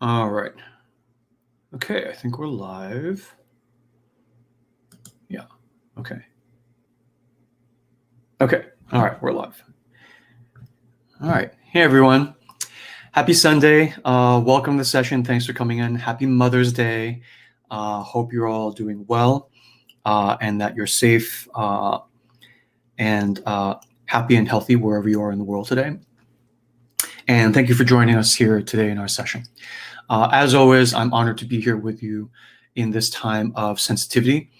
All right. Okay, I think we're live. Yeah, okay. Okay, all right, we're live. All right, hey everyone. Happy Sunday. Welcome to the session. Thanks for coming in. Happy Mother's Day. Hope you're all doing well and that you're safe and happy and healthy wherever you are in the world today. And thank you for joining us here today in our session. As always, I'm honored to be here with you in this time of sensitivity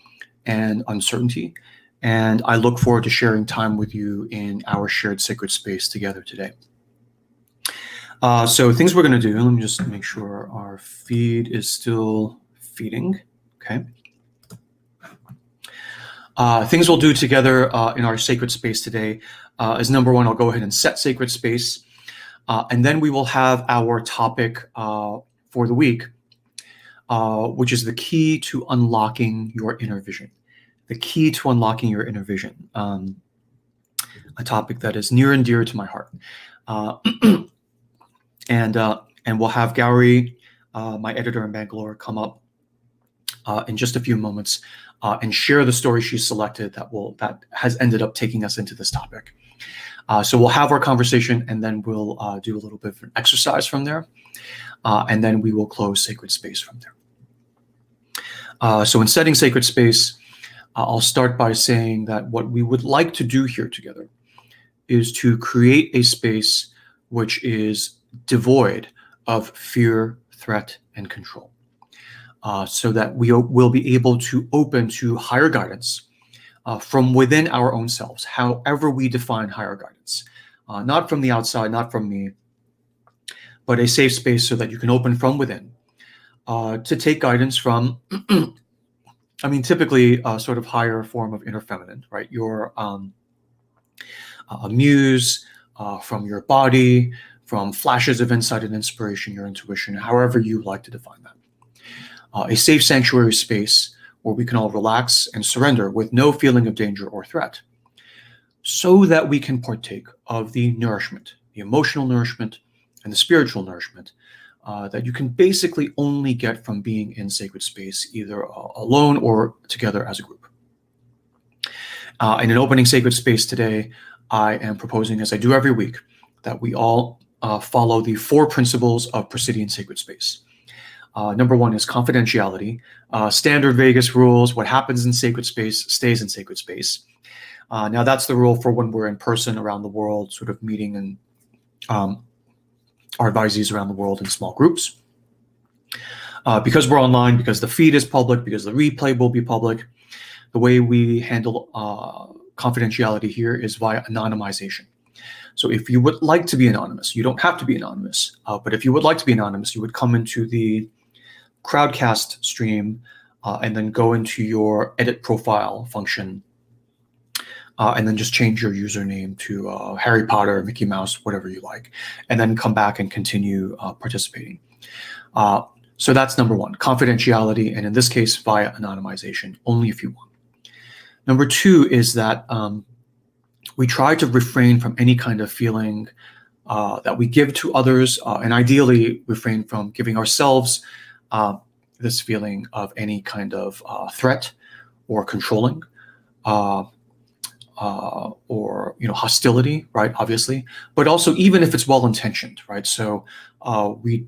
and uncertainty. And I look forward to sharing time with you in our shared sacred space together today. So things we're going to do, let me just make sure our feed is still feeding. Okay. Things we'll do together in our sacred space today is number one, I'll go ahead and set sacred space. And then we will have our topic for the week, which is the key to unlocking your inner vision. The key to unlocking your inner vision, a topic that is near and dear to my heart. And we'll have Gowrie, my editor in Bangalore, come up in just a few moments and share the story she selected that has ended up taking us into this topic. So we'll have our conversation, and then we'll do a little bit of an exercise from there, and then we will close sacred space from there. So in setting sacred space, I'll start by saying that what we would like to do here together is to create a space which is devoid of fear, threat, and control, so that we will be able to open to higher guidance from within our own selves, however we define higher guidance, not from the outside, not from me, but a safe space so that you can open from within to take guidance from, I mean, typically a sort of higher form of inner feminine, right? Your a muse, from your body, from flashes of insight and inspiration, your intuition, however you like to define that. A safe sanctuary space where we can all relax and surrender with no feeling of danger or threat, so that we can partake of the nourishment, the emotional nourishment and the spiritual nourishment that you can basically only get from being in sacred space, either alone or together as a group. In an opening sacred space today, I am proposing, as I do every week, that we all follow the 4 principles of Presidian sacred space. Number one is confidentiality. Standard Vegas rules: what happens in sacred space stays in sacred space. Now that's the rule for when we're in person around the world, sort of meeting and our advisees around the world in small groups. Because we're online, because the feed is public, because the replay will be public, the way we handle confidentiality here is via anonymization. So if you would like to be anonymous, you don't have to be anonymous, but if you would like to be anonymous, you would come into the Crowdcast stream and then go into your edit profile function and then just change your username to Harry Potter, Mickey Mouse, whatever you like, and then come back and continue participating. So that's number one, confidentiality, and in this case, via anonymization, only if you want. Number two is that we try to refrain from any kind of feeling that we give to others, and ideally refrain from giving ourselves this feeling of any kind of threat or controlling or hostility, right? Obviously, but also even if it's well-intentioned, right? So we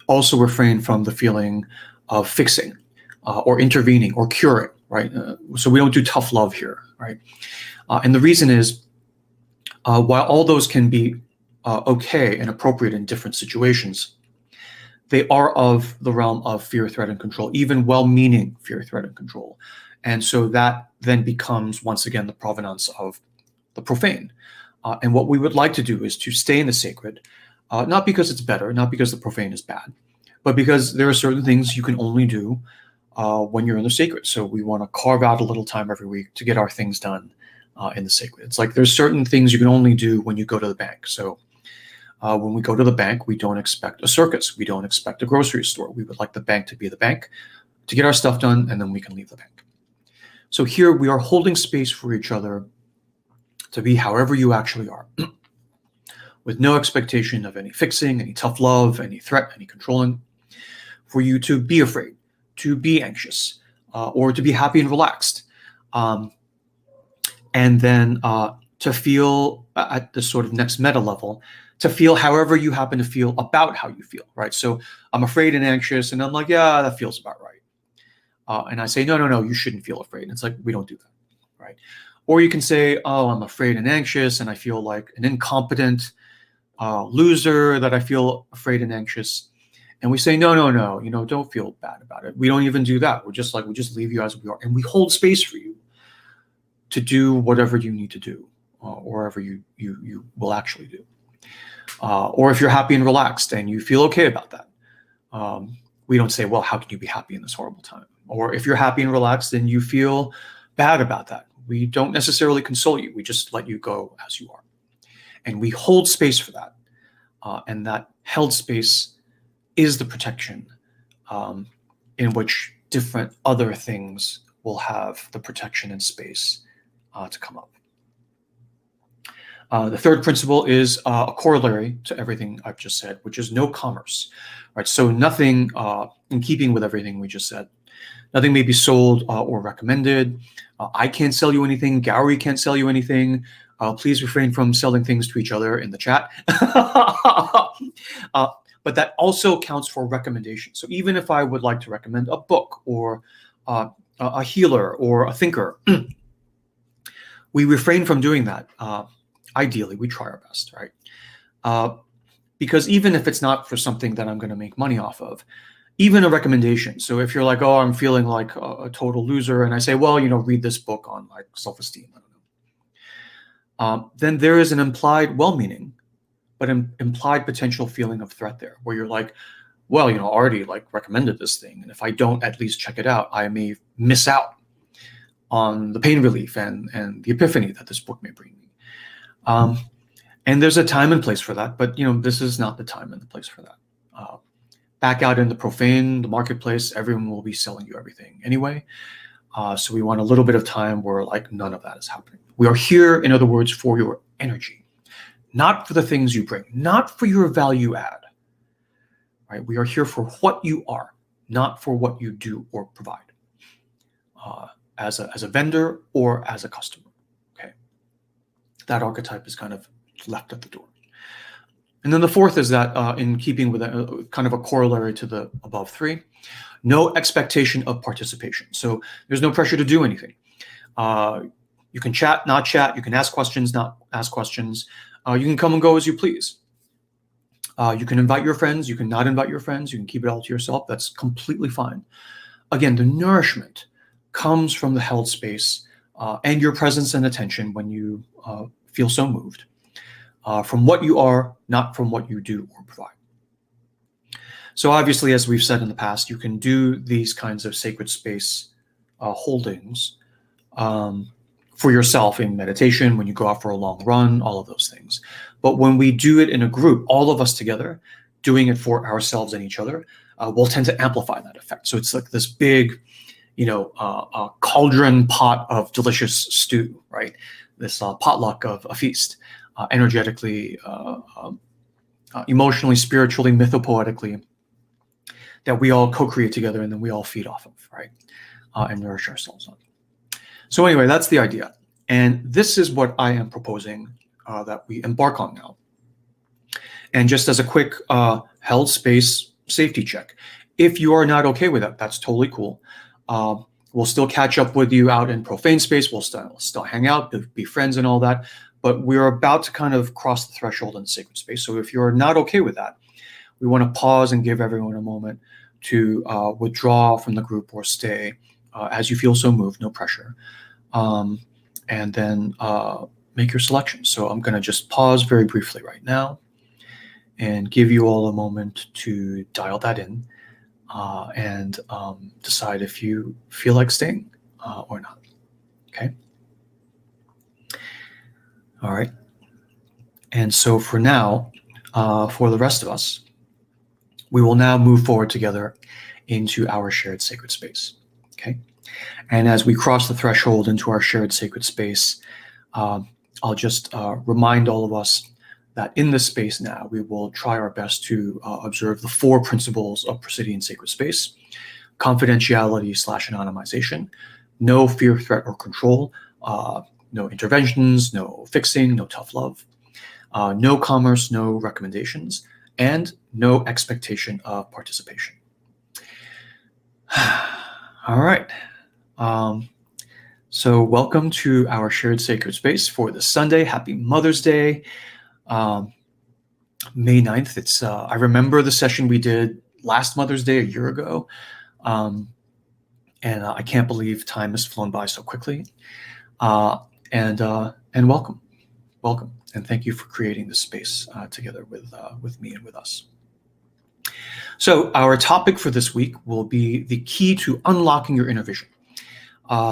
also refrain from the feeling of fixing or intervening or curing, right? So we don't do tough love here, right? And the reason is, while all those can be okay and appropriate in different situations, they are of the realm of fear, threat, and control, even well-meaning fear, threat, and control. And so that then becomes, once again, the provenance of the profane. And what we would like to do is to stay in the sacred, not because it's better, not because the profane is bad, but because there are certain things you can only do when you're in the sacred. So we want to carve out a little time every week to get our things done in the sacred. It's like there's certain things you can only do when you go to the bank. So when we go to the bank, we don't expect a circus. We don't expect a grocery store. We would like the bank to be the bank, to get our stuff done, and then we can leave the bank. So here we are holding space for each other to be however you actually are, with no expectation of any fixing, any tough love, any threat, any controlling, for you to be afraid, to be anxious, or to be happy and relaxed. And then to feel at the sort of next meta level, to feel however you happen to feel about how you feel, right? So I'm afraid and anxious, and I'm like, yeah, that feels about right. And I say, no, no, no, you shouldn't feel afraid. And it's like, we don't do that, right? Or you can say, oh, I'm afraid and anxious, and I feel like an incompetent loser, that I feel afraid and anxious. And we say, no, no, no, you know, don't feel bad about it. We don't even do that. We're just like, we just leave you as we are. And we hold space for you to do whatever you need to do, or whatever you will actually do. Or if you're happy and relaxed and you feel okay about that, we don't say, well, how can you be happy in this horrible time? Or if you're happy and relaxed and you feel bad about that, we don't necessarily console you. We just let you go as you are. And we hold space for that. And that held space is the protection in which different other things will have the protection and space to come up. The third principle is a corollary to everything I've just said, which is no commerce, right? So nothing in keeping with everything we just said. Nothing may be sold or recommended. I can't sell you anything. Gowrie can't sell you anything. Please refrain from selling things to each other in the chat. But that also counts for recommendation. So even if I would like to recommend a book or a healer or a thinker, we refrain from doing that. Ideally, we try our best, right? Because even if it's not for something that I'm going to make money off of, even a recommendation. So if you're like, oh, I'm feeling like a total loser, and I say, well, you know, read this book on like self-esteem, I don't know. Then there is an implied well-meaning, but an implied potential feeling of threat there, where you're like, well, you know, Artie like recommended this thing, and if I don't at least check it out, I may miss out on the pain relief and the epiphany that this book may bring me. And there's a time and place for that, but you know, this is not the time and the place for that. Back out in the profane, the marketplace, everyone will be selling you everything anyway. So we want a little bit of time where like none of that is happening. We are here, in other words, for your energy, not for the things you bring, not for your value add, right? We are here for what you are, not for what you do or provide, as a vendor or as a customer, okay? That archetype is kind of left at the door. And then the fourth is that in keeping with kind of a corollary to the above three, no expectation of participation. So there's no pressure to do anything. You can chat, not chat. You can ask questions, not ask questions. You can come and go as you please. You can invite your friends. You can not invite your friends. You can keep it all to yourself. That's completely fine. Again, the nourishment comes from the held space and your presence and attention when you feel so moved. From what you are, not from what you do or provide. So obviously, as we've said in the past, you can do these kinds of sacred space holdings for yourself in meditation, when you go out for a long run, all of those things. But when we do it in a group, all of us together, doing it for ourselves and each other, will tend to amplify that effect. So it's like this big, you know, cauldron pot of delicious stew, right? This potluck of a feast. Energetically, emotionally, spiritually, mythopoetically, that we all co-create together and then we all feed off of, right? And nourish ourselves on. So anyway, that's the idea. And this is what I am proposing that we embark on now. And just as a quick held space safety check, if you are not okay with that, that's totally cool. We'll still catch up with you out in profane space. We'll still hang out, be friends and all that. But we're about to kind of cross the threshold in sacred space. So if you're not okay with that, we want to pause and give everyone a moment to withdraw from the group or stay as you feel so moved, no pressure. And then make your selection. So I'm going to just pause very briefly right now and give you all a moment to dial that in and decide if you feel like staying or not. Okay. All right. And so for now, for the rest of us, we will now move forward together into our shared sacred space. Okay. And as we cross the threshold into our shared sacred space, I'll just remind all of us that in this space now, we will try our best to observe the 4 principles of Presidian sacred space: confidentiality/anonymization, no fear, threat, or control, no interventions, no fixing, no tough love, no commerce, no recommendations, and no expectation of participation. All right. So welcome to our shared sacred space for this Sunday. Happy Mother's Day. May 9th. It's I remember the session we did last Mother's Day a year ago. And I can't believe time has flown by so quickly. And welcome. Welcome. And thank you for creating this space together with me and with us. So our topic for this week will be the key to unlocking your inner vision.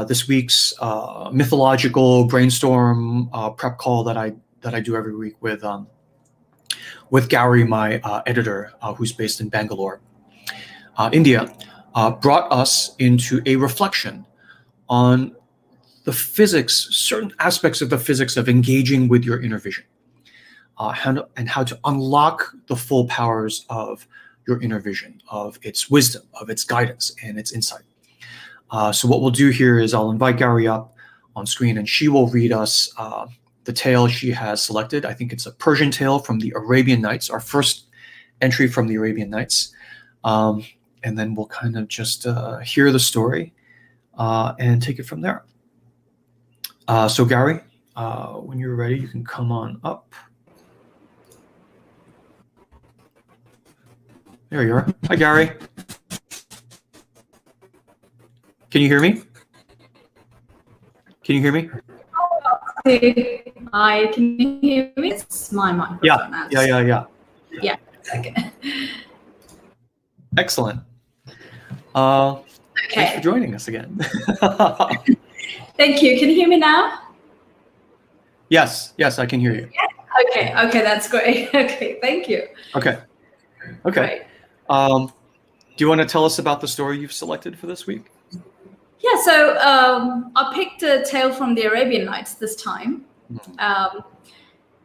This week's mythological brainstorm prep call that I do every week with Gary, my editor, who's based in Bangalore, India, brought us into a reflection on the physics, certain aspects of the physics of engaging with your inner vision, and how to unlock the full powers of your inner vision, of its wisdom, of its guidance, and its insight. So what we'll do here is I'll invite Gary up on screen, and she will read us the tale she has selected. I think it's a Persian tale from the Arabian Nights, our first entry from the Arabian Nights. And then we'll kind of just hear the story and take it from there. So Gary, when you're ready, you can come on up. There you are. Hi, Gary. Can you hear me? Can you hear me? Hi, can you hear me? It's my microphone. Yeah. Yeah, okay. Excellent. Okay. Thanks for joining us again. Thank you. Can you hear me now? Yes, I can hear you. Okay, that's great. Okay, thank you. Okay. Great. Do you want to tell us about the story you've selected for this week? Yeah, so I picked a tale from the Arabian Nights this time.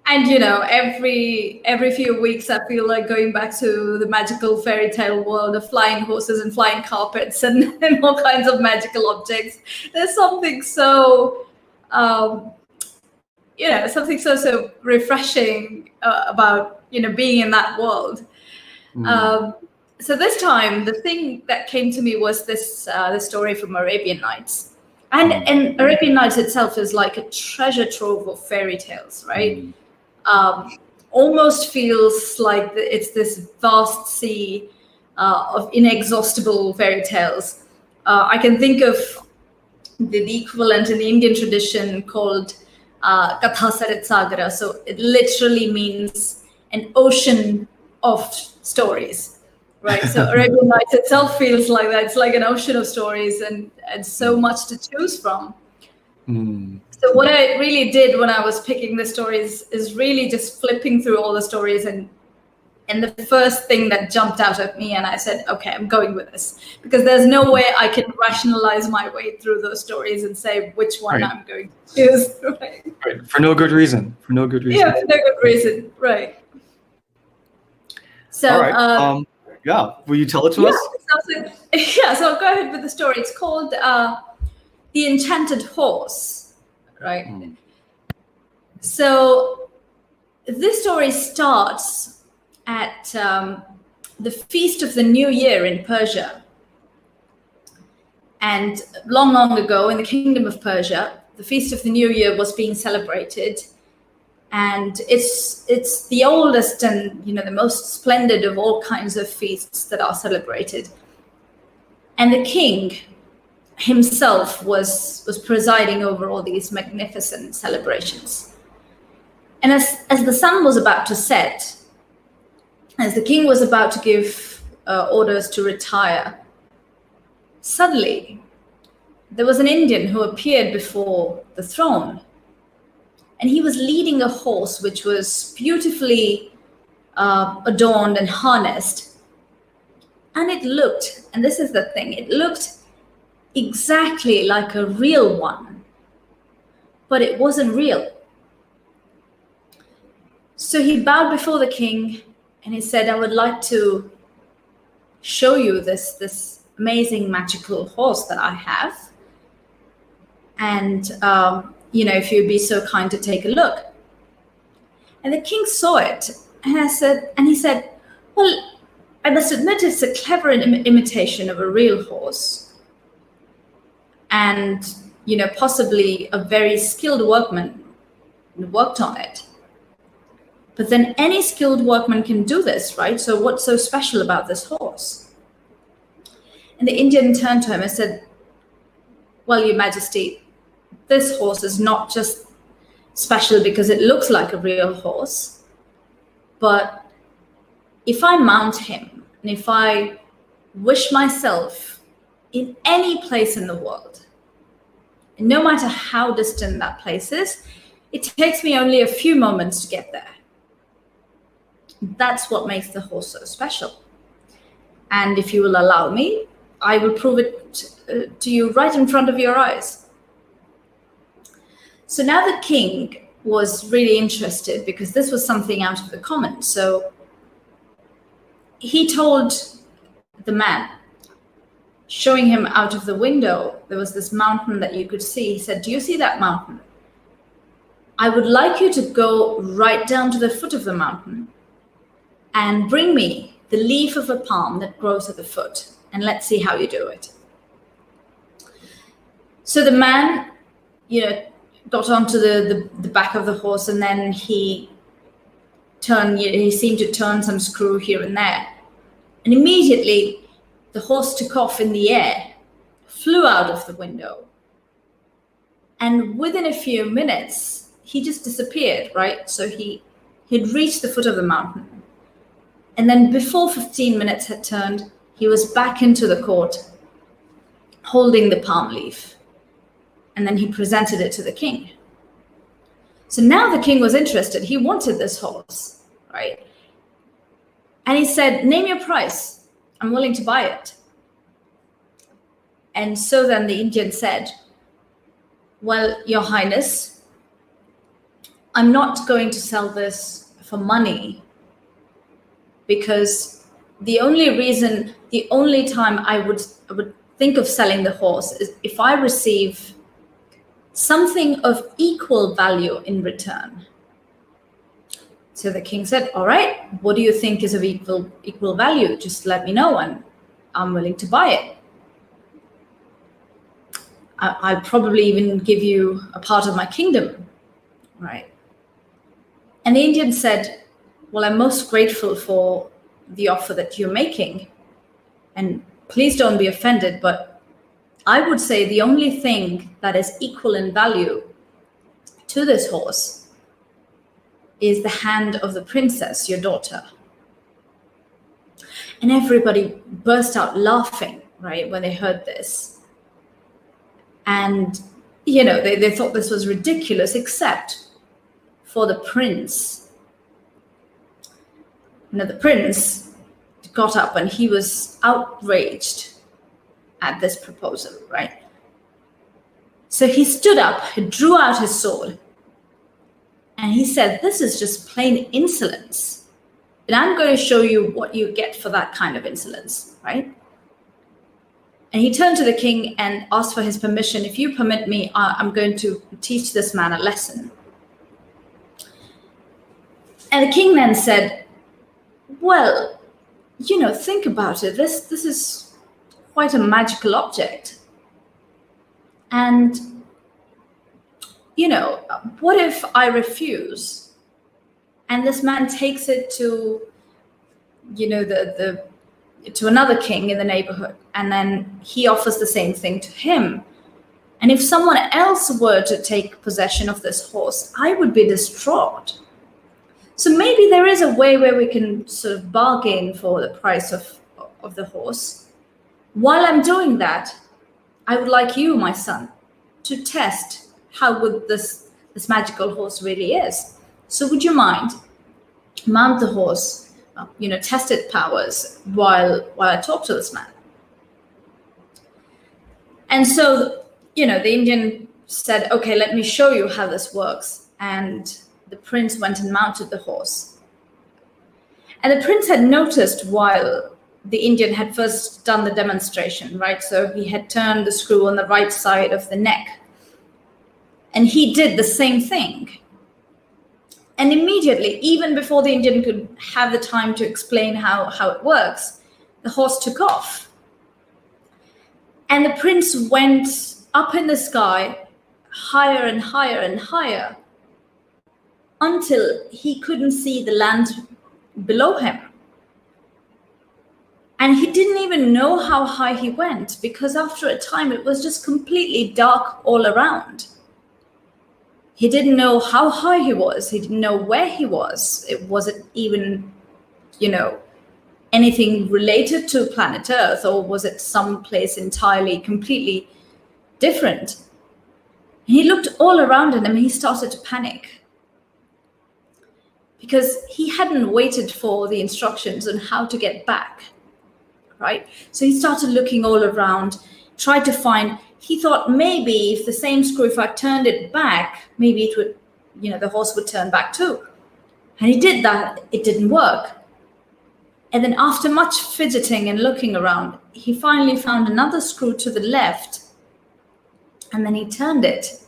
And, you know, every few weeks I feel like going back to the magical fairy tale world of flying horses and flying carpets and all kinds of magical objects. There's something so, something so refreshing about, being in that world. So this time, the thing that came to me was this story from Arabian Nights. And Arabian Nights itself is like a treasure trove of fairy tales, right? Almost feels like it's this vast sea of inexhaustible fairy tales. I can think of the equivalent in the Indian tradition called Katha Sarit Sagara. So it literally means an ocean of stories. Right, so Arabian Nights itself feels like that. It's like an ocean of stories and so much to choose from. So what I really did when I was picking the stories is really just flipping through all the stories and the first thing that jumped out at me, and I said, okay, I'm going with this, because there's no way I can rationalize my way through those stories and say which one I'm going to choose. Right? For no good reason. Yeah, for no good reason. Right. So. All right. Yeah, will you tell it to us? So I'll go ahead with the story. It's called The Enchanted Horse, right? So this story starts at the Feast of the New Year in Persia. And long ago in the Kingdom of Persia, the Feast of the New Year was being celebrated. And it's the oldest and the most splendid of all kinds of feasts that are celebrated. And the king himself was presiding over all these magnificent celebrations. And as the sun was about to set, as the king was about to give orders to retire, suddenly there was an Indian who appeared before the throne. And he was leading a horse which was beautifully adorned and harnessed. And it looked, and this is the thing, it looked exactly like a real one, but it wasn't real. So he bowed before the king and he said, I would like to show you this amazing magical horse that I have. And, if you'd be so kind to take a look. And the king saw it, and he said, well, I must admit it's a clever imitation of a real horse. And, possibly a very skilled workman worked on it. But then any skilled workman can do this, right? So what's so special about this horse? And the Indian turned to him and said, well, Your Majesty, this horse is not just special because it looks like a real horse, but if I mount him and if I wish myself in any place in the world, and no matter how distant that place is, it takes me only a few moments to get there. That's what makes the horse so special. And if you will allow me, I will prove it to you right in front of your eyes. So now the king was really interested because this was something out of the common. So he told the man, showing him out of the window, there was this mountain that you could see. He said, do you see that mountain? I would like you to go right down to the foot of the mountain and bring me the leaf of a palm that grows at the foot, and let's see how you do it. So the man, got onto the back of the horse, and then he seemed to turn some screw here and there. And immediately the horse took off in the air, flew out of the window. And within a few minutes, he just disappeared, right? So he'd reached the foot of the mountain. And then before 15 minutes had turned, he was back into the court holding the palm leaf. And then he presented it to the king. So now the king was interested. He wanted this horse, right? And he said, name your price. I'm willing to buy it. And so then the Indian said, well, Your Highness, I'm not going to sell this for money, because the only time I would think of selling the horse is if I receive something of equal value in return. So the king said, all right, what do you think is of equal value? Just let me know and I'm willing to buy it. I'll probably even give you a part of my kingdom, right? And the Indian said, well, I'm most grateful for the offer that you're making. And please don't be offended, but I would say the only thing that is equal in value to this horse is the hand of the princess, your daughter. And everybody burst out laughing, right, when they heard this. And, they thought this was ridiculous, except for the prince. The prince got up and he was outraged at this proposal, right? So he stood up, he drew out his sword, and he said, this is just plain insolence. And I'm going to show you what you get for that kind of insolence, right? And he turned to the king and asked for his permission. If you permit me, I'm going to teach this man a lesson. And the king then said, well, think about it. This is quite a magical object. And, what if I refuse? And this man takes it to, to another king in the neighborhood, and then he offers the same thing to him. And if someone else were to take possession of this horse, I would be distraught. So maybe there is a way where we can sort of bargain for the price of the horse. While I'm doing that, I would like you, my son, to test how good this magical horse really is. So would you mind mount the horse, test its powers while I talk to this man? And so, the Indian said, okay, let me show you how this works. And the prince went and mounted the horse. And the prince had noticed while the Indian had first done the demonstration, right? So he had turned the screw on the right side of the neck. And he did the same thing. And immediately, even before the Indian could have the time to explain how it works, the horse took off. And the prince went up in the sky, higher and higher and higher, until he couldn't see the land below him. And he didn't even know how high he went, because after a time, it was just completely dark all around. He didn't know how high he was. He didn't know where he was. It wasn't even, anything related to planet Earth, or was it someplace entirely, completely different? And he looked all around him and he started to panic, because he hadn't waited for the instructions on how to get back, right? So he started looking all around, tried to find. He thought maybe if the same screw, if I turned it back, maybe it would, the horse would turn back too. And he did that. It didn't work. And then after much fidgeting and looking around, he finally found another screw to the left. And then he turned it.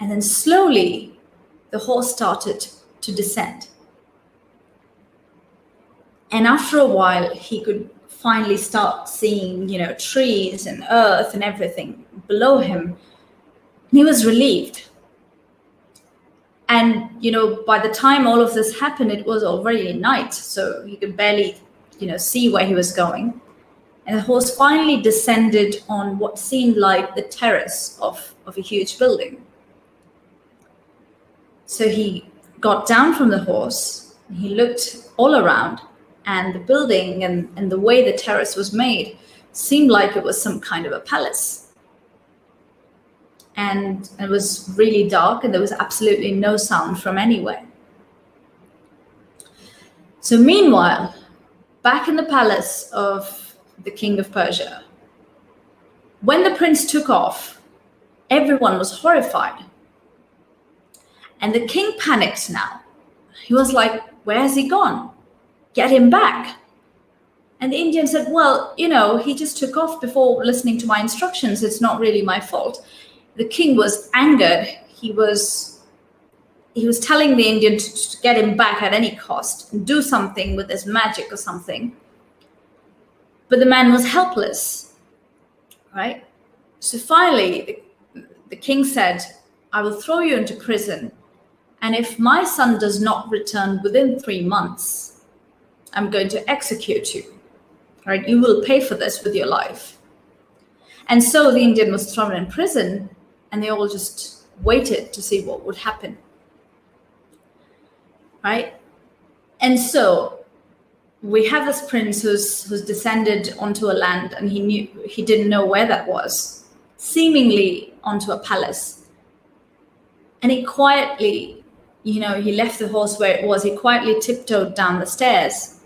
And then slowly, the horse started to descend. And after a while, he could finally start seeing, trees and earth and everything below him. And he was relieved. And, by the time all of this happened, it was already night. So he could barely, see where he was going. And the horse finally descended on what seemed like the terrace of a huge building. So he got down from the horse, and he looked all around. And the building and the way the terrace was made seemed like it was some kind of a palace. And it was really dark, and there was absolutely no sound from anywhere. So meanwhile, back in the palace of the king of Persia, when the prince took off, everyone was horrified. And the king panicked now. He was like, where has he gone? Get him back. And the Indian said, well, he just took off before listening to my instructions. It's not really my fault. The king was angered. He was telling the Indian to get him back at any cost and do something with his magic or something. But the man was helpless, right? So finally, the king said, I will throw you into prison. And if my son does not return within 3 months, I'm going to execute you, right? You will pay for this with your life. And so the Indian was thrown in prison, and they all just waited to see what would happen, right? And so we have this prince who's descended onto a land, and he didn't know where that was, seemingly onto a palace. And he quietly, he left the horse where it was. He quietly tiptoed down the stairs.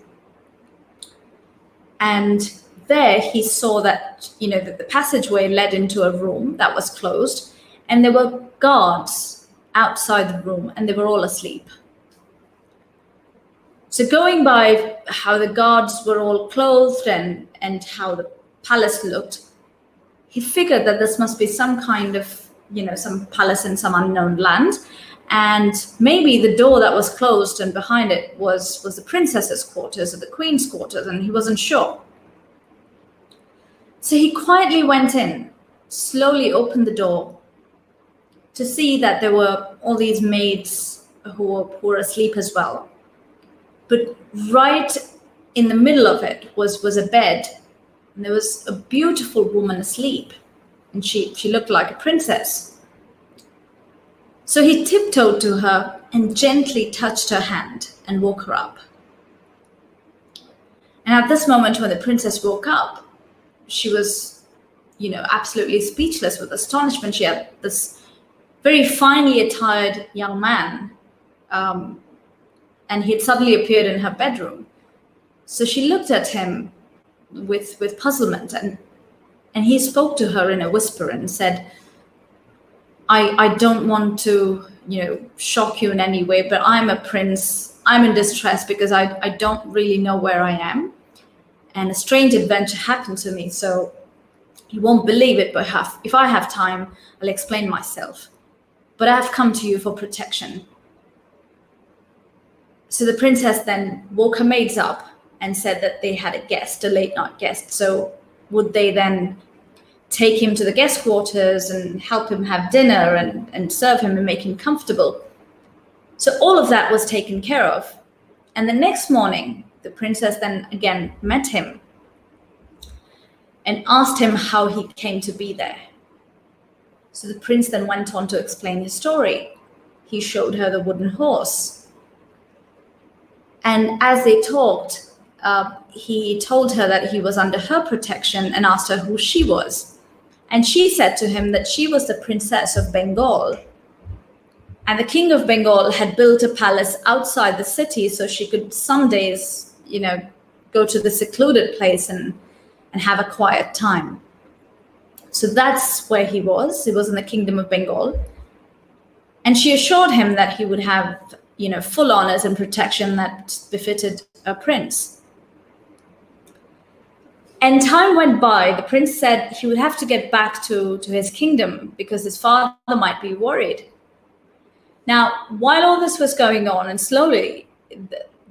And there he saw that, that the passageway led into a room that was closed, and there were guards outside the room, and they were all asleep. So going by how the guards were all clothed and how the palace looked, he figured that this must be some kind of, some palace in some unknown land. And maybe the door that was closed and behind it was the princess's quarters or the queen's quarters, and he wasn't sure. So he quietly went in, slowly opened the door to see that there were all these maids who were asleep as well. But right in the middle of it was a bed, and there was a beautiful woman asleep, and she looked like a princess. So he tiptoed to her and gently touched her hand and woke her up. And at this moment, when the princess woke up, she was, absolutely speechless with astonishment. She had this very finely attired young man, and he had suddenly appeared in her bedroom. So she looked at him with puzzlement, and And he spoke to her in a whisper and said, I don't want to, shock you in any way, but I'm a prince. I'm in distress because I don't really know where I am. And a strange adventure happened to me. So you won't believe it, but if I have time, I'll explain myself. But I have come to you for protection. So the princess then woke her maids up and said that they had a guest, a late night guest. So would they then take him to the guest quarters and help him have dinner and serve him and make him comfortable? So all of that was taken care of. And the next morning, the princess then again met him and asked him how he came to be there. So the prince then went on to explain his story. He showed her the wooden horse. And as they talked, he told her that he was under her protection and asked her who she was. And she said to him that she was the princess of Bengal. And the king of Bengal had built a palace outside the city so she could some days, go to the secluded place and have a quiet time. So that's where he was. He was in the kingdom of Bengal. And she assured him that he would have, full honors and protection that befitted a prince. And time went by. The prince said he would have to get back to his kingdom because his father might be worried. Now, while all this was going on, and slowly,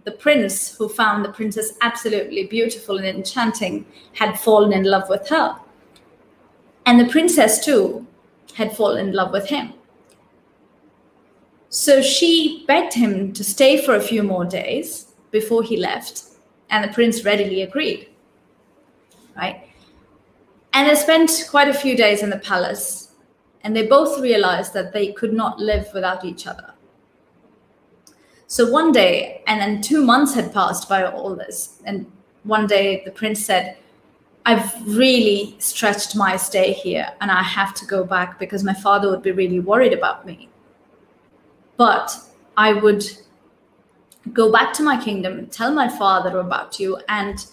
the prince, who found the princess absolutely beautiful and enchanting, had fallen in love with her. And the princess, too, had fallen in love with him. So she begged him to stay for a few more days before he left, and the prince readily agreed. Right? And they spent quite a few days in the palace, and they both realized that they could not live without each other. So one day, and then 2 months had passed by all this, and one day the prince said, I've really stretched my stay here and I have to go back because my father would be really worried about me. But I would go back to my kingdom, tell my father about you, and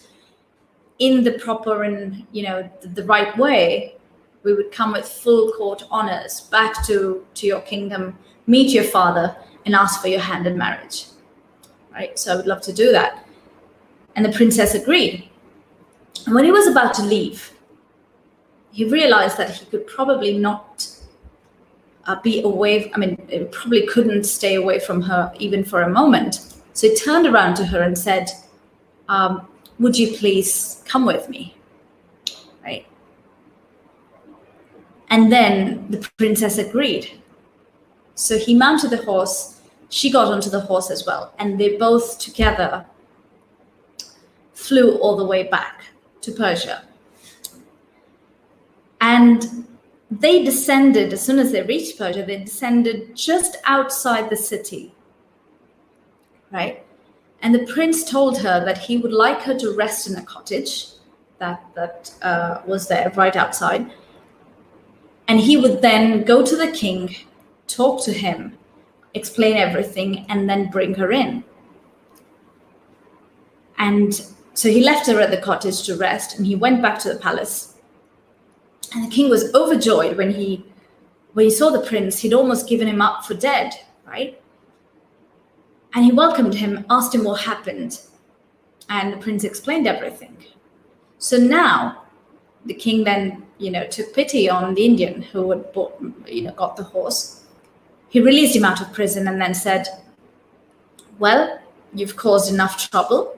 in the proper and, the right way, we would come with full court honors back to your kingdom, meet your father, and ask for your hand in marriage. Right? So I would love to do that. And the princess agreed. And when he was about to leave, he realized that he could probably not be away. He probably couldn't stay away from her even for a moment. So he turned around to her and said, would you please come with me? Right? And then the princess agreed. So he mounted the horse. She got onto the horse as well. And they both together flew all the way back to Persia. And they descended, as soon as they reached Persia, they descended just outside the city, right? And the prince told her that he would like her to rest in a cottage that was there right outside. And he would then go to the king, talk to him, explain everything, and then bring her in. And so he left her at the cottage to rest, and he went back to the palace. And the king was overjoyed when he saw the prince. He'd almost given him up for dead, right? And he welcomed him, asked him what happened. And the prince explained everything. So now the king then, took pity on the Indian who had got the horse. He released him out of prison and then said, well, you've caused enough trouble,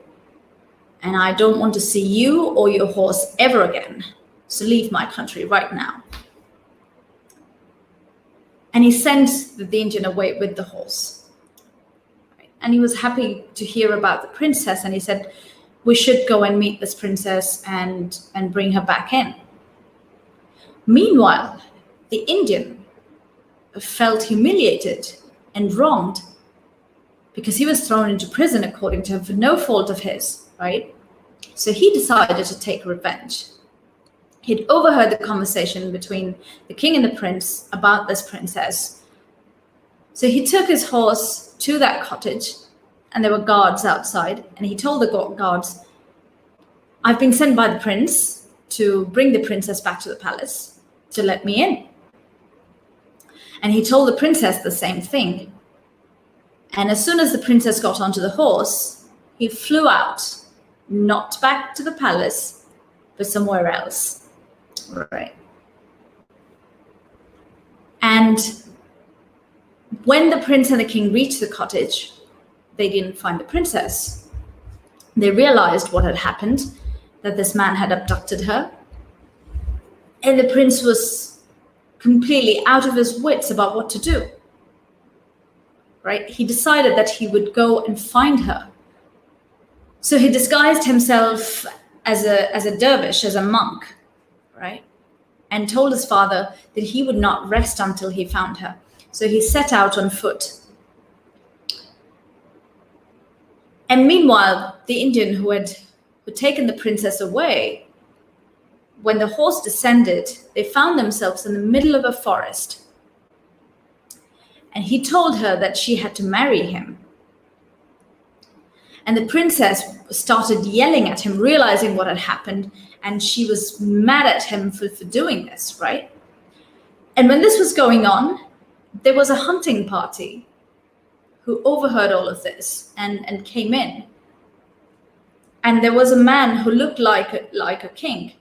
and I don't want to see you or your horse ever again. So leave my country right now. And he sent the Indian away with the horse. And he was happy to hear about the princess. And he said, we should go and meet this princess and bring her back in. Meanwhile, the Indian felt humiliated and wronged because he was thrown into prison, according to him, for no fault of his, right? So he decided to take revenge. He'd overheard the conversation between the king and the prince about this princess. So he took his horse to that cottage, and there were guards outside, and he told the guards, I've been sent by the prince to bring the princess back to the palace to let me in. And he told the princess the same thing. And as soon as the princess got onto the horse, he flew out, not back to the palace, but somewhere else. Right. And when the prince and the king reached the cottage, they didn't find the princess. They realized what had happened, that this man had abducted her. And the prince was completely out of his wits about what to do. Right? He decided that he would go and find her. So he disguised himself as a dervish, as a monk, right? And told his father that he would not rest until he found her. So he set out on foot. And meanwhile, the Indian who had taken the princess away, when the horse descended, they found themselves in the middle of a forest. And he told her that she had to marry him. And the princess started yelling at him, realizing what had happened. And she was mad at him for doing this, right? And when this was going on, there was a hunting party who overheard all of this and came in. And there was a man who looked like a king.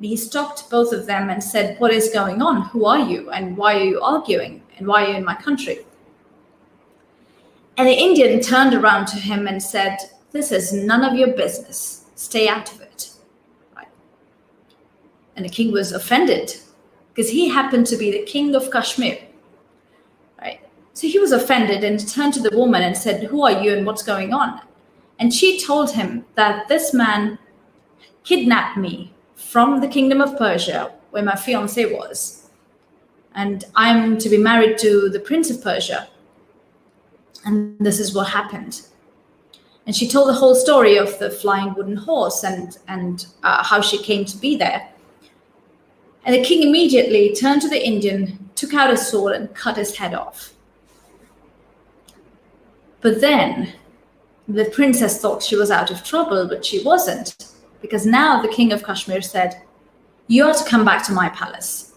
He stopped both of them and said, "What is going on? Who are you? And why are you arguing? And why are you in my country?" And the Indian turned around to him and said, "This is none of your business. Stay out of it." Right? And the king was offended because he happened to be the king of Kashmir. Right? So he was offended and turned to the woman and said, "Who are you and what's going on?" And she told him that this man kidnapped me from the kingdom of Persia, where my fiance was. And I'm to be married to the prince of Persia. And this is what happened. And she told the whole story of the flying wooden horse and how she came to be there. And the king immediately turned to the Indian, took out his sword and cut his head off. But then the princess thought she was out of trouble, but she wasn't. Because now the king of Kashmir said, "You are to come back to my palace."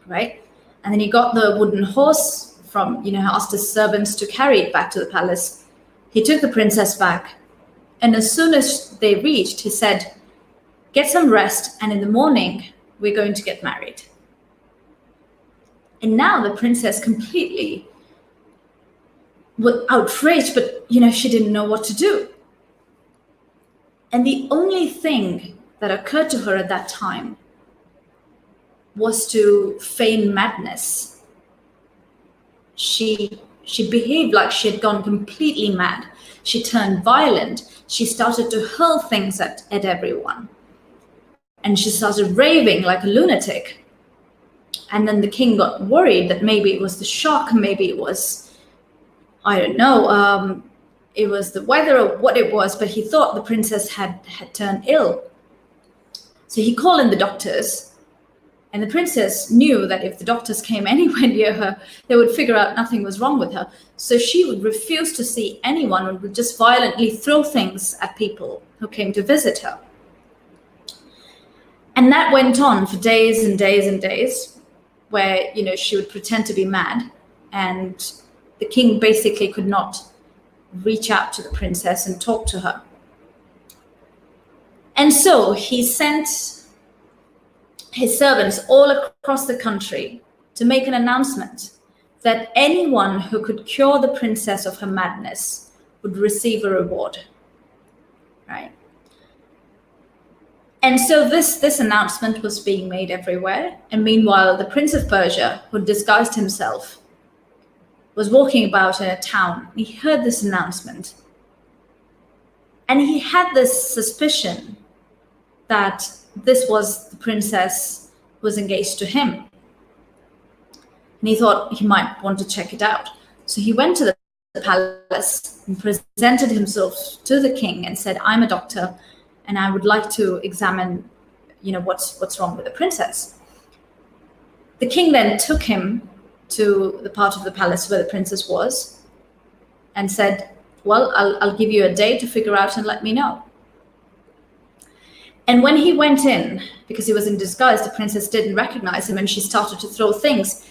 Right? And then he got the wooden horse from, asked his servants to carry it back to the palace. He took the princess back. And as soon as they reached, he said, "Get some rest. And in the morning, we're going to get married." And now the princess completely was outraged, but, she didn't know what to do. And the only thing that occurred to her at that time was to feign madness. She behaved like she had gone completely mad. She turned violent. She started to hurl things at everyone. And she started raving like a lunatic. And then the king got worried that maybe it was the shock, maybe it was, I don't know, it was the weather or what it was, but he thought the princess had turned ill. So he called in the doctors. And the princess knew that if the doctors came anywhere near her, they would figure out nothing was wrong with her. So she would refuse to see anyone and would just violently throw things at people who came to visit her. And that went on for days and days and days, where, she would pretend to be mad. And the king basically could not reach out to the princess and talk to her. And so he sent his servants all across the country to make an announcement that anyone who could cure the princess of her madness would receive a reward, right? And so this announcement was being made everywhere. And meanwhile, the prince of Persia, who disguised himself, was walking about in a town. He heard this announcement. And he had this suspicion that this was the princess who was engaged to him. And he thought he might want to check it out. So he went to the palace and presented himself to the king and said, "I'm a doctor and I would like to examine, what's wrong with the princess." The king then took him to the part of the palace where the princess was and said, "Well, I'll give you a day to figure out and let me know." And when he went in, because he was in disguise, the princess didn't recognize him and she started to throw things.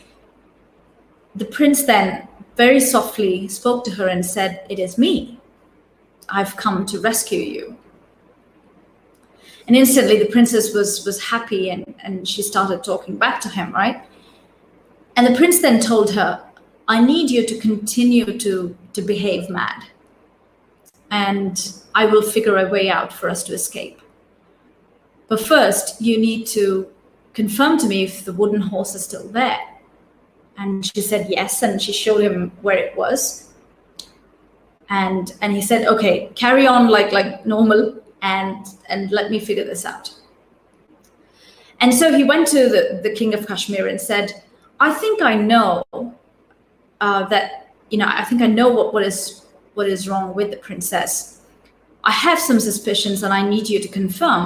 The prince then very softly spoke to her and said, "It is me. I've come to rescue you." And instantly the princess was happy and she started talking back to him, right? And the prince then told her, "I need you to continue to behave mad. And I will figure a way out for us to escape. But first, you need to confirm to me if the wooden horse is still there." And she said yes, and she showed him where it was. And he said, "Okay, carry on like normal, and let me figure this out." And so he went to the king of Kashmir and said, "I think I know I think I know what is wrong with the princess. I have some suspicions and I need you to confirm.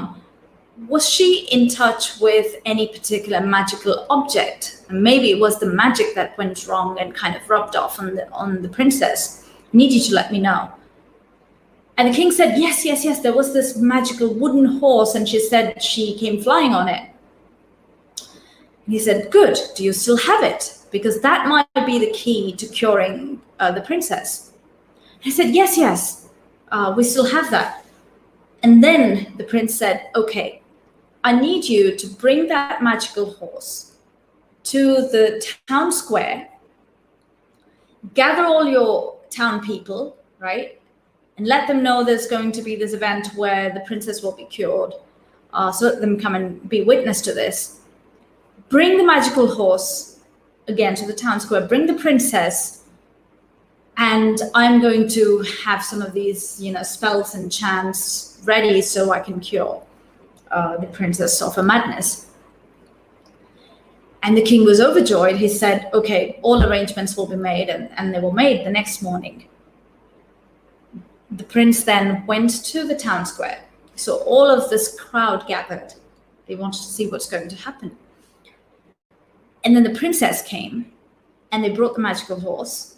Was she in touch with any particular magical object? And maybe it was the magic that went wrong and kind of rubbed off on the princess. I need you to let me know." And the king said, yes, there was this magical wooden horse and she said she came flying on it. And he said, "Good, do you still have it? Because that might be the key to curing the princess." And he said, yes, we still have that. And then the prince said, "Okay, I need you to bring that magical horse to the town square, gather all your town people, right? And let them know there's going to be this event where the princess will be cured. So let them come and be witness to this. Bring the magical horse again to the town square, bring the princess, and I'm going to have some of these, spells and chants ready so I can cure the princess of her madness." And the king was overjoyed. He said, "Okay, all arrangements will be made," and they were made the next morning. The prince then went to the town square. So all of this crowd gathered. They wanted to see what's going to happen. And then the princess came and they brought the magical horse.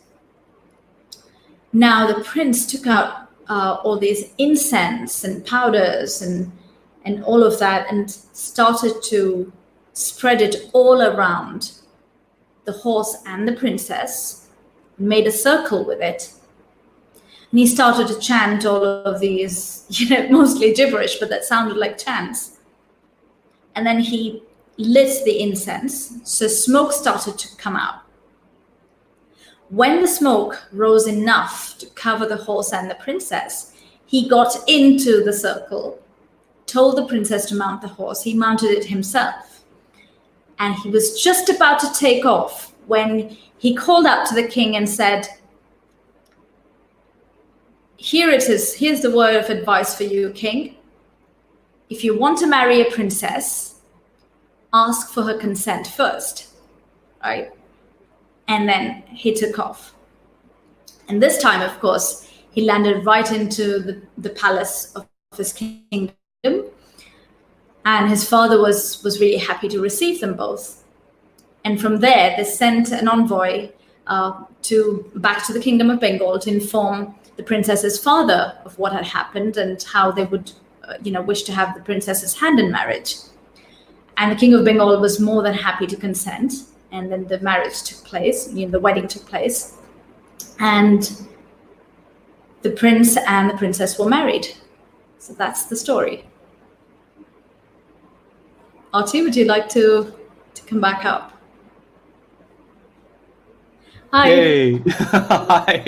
Now the prince took out all these incense and powders and all of that and started to spread it all around the horse and the princess, made a circle with it. And he started to chant all of these, mostly gibberish, but that sounded like chants. And then he lit the incense, so smoke started to come out. When the smoke rose enough to cover the horse and the princess, he got into the circle, told the princess to mount the horse. He mounted it himself. And he was just about to take off when he called out to the king and said, "Here it is. Here's the word of advice for you, king. If you want to marry a princess, ask for her consent first," right? And then he took off. And this time, of course, he landed right into the palace of his kingdom. And his father was really happy to receive them both. And from there, they sent an envoy back to the kingdom of Bengal to inform the princess's father of what had happened and how they would, wish to have the princess's hand in marriage. And the king of Bengal was more than happy to consent. And then the marriage took place, the wedding took place. And the prince and the princess were married. So that's the story. Artie, would you like to come back up? Hi. Hey. Hi.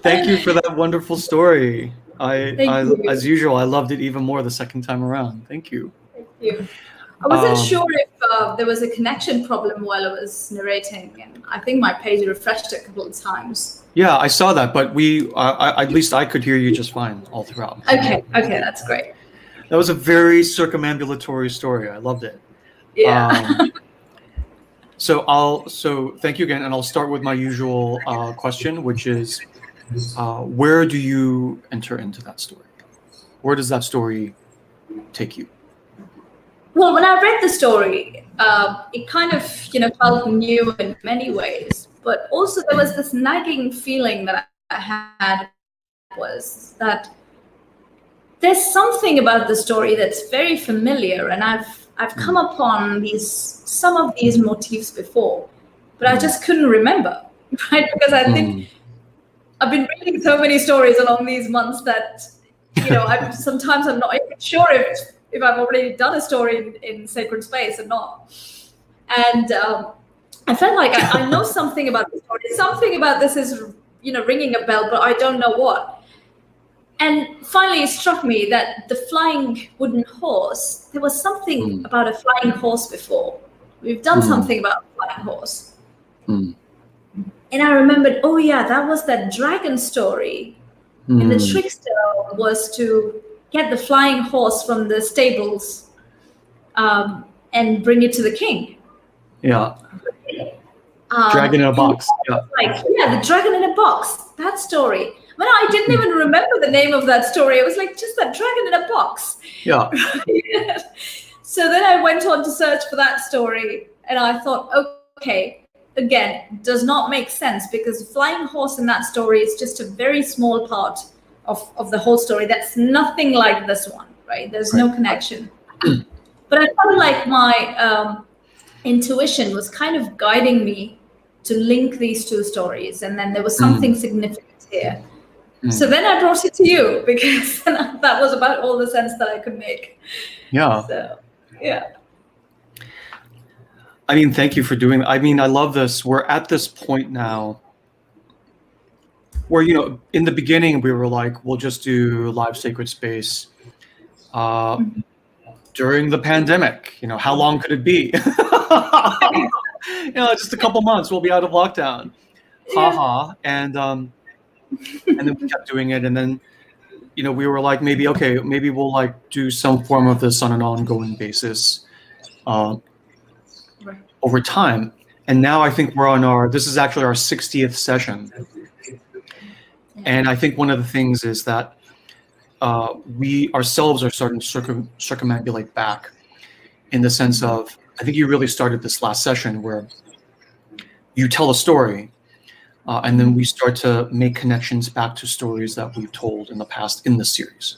Thank you for that wonderful story. As usual, I loved it even more the second time around. Thank you. Thank you. I wasn't sure if there was a connection problem while I was narrating, and I think my page refreshed a couple of times. Yeah, I saw that, but at least I could hear you just fine all throughout. Okay, that's great. That was a very circumambulatory story. I loved it. Yeah. So thank you again, and I'll start with my usual question, which is, where do you enter into that story? Where does that story take you? Well, when I read the story, it kind of, felt new in many ways, but also there was this nagging feeling that I had, was that there's something about the story that's very familiar, and I've come upon some of these motifs before, but I just couldn't remember, right? Because I think I've been reading so many stories along these months that, you know, sometimes I'm not even sure if I've already done a story in Sacred Space or not. And I felt like I know something about the story. Something about this is, you know, ringing a bell, but I don't know what. And finally, it struck me that the flying wooden horse, there was something about a flying horse before. We've done something about a flying horse. And I remembered, oh yeah, that was that dragon story. And the trickster was to get the flying horse from the stables and bring it to the king. Yeah. Dragon in a box. Yeah. The dragon in a box. That story. Well, I didn't even remember the name of that story. It was like just that dragon in a box. Yeah. So then I went on to search for that story, and I thought, okay, again, does not make sense, because flying horse in that story is just a very small part of the whole story. That's nothing like this one, right? There's no connection. But I felt like my intuition was kind of guiding me to link these two stories, and then there was something significant here. So then I brought it to you, because that was about all the sense that I could make. Yeah. So, yeah. I mean, thank you for doing that. I mean, I love this. We're at this point now where, you know, in the beginning we were like, we'll just do live Sacred Space during the pandemic. You know, how long could it be? You know, just a couple months, we'll be out of lockdown. Ha. And then we kept doing it, and then, you know, we were like, maybe we'll like do some form of this on an ongoing basis over time. And now I think we're on this is actually our 60th session. And I think one of the things is that we ourselves are starting to circumambulate back, in the sense of, I think you really started this last session where you tell a story, and then we start to make connections back to stories that we've told in the past in the series,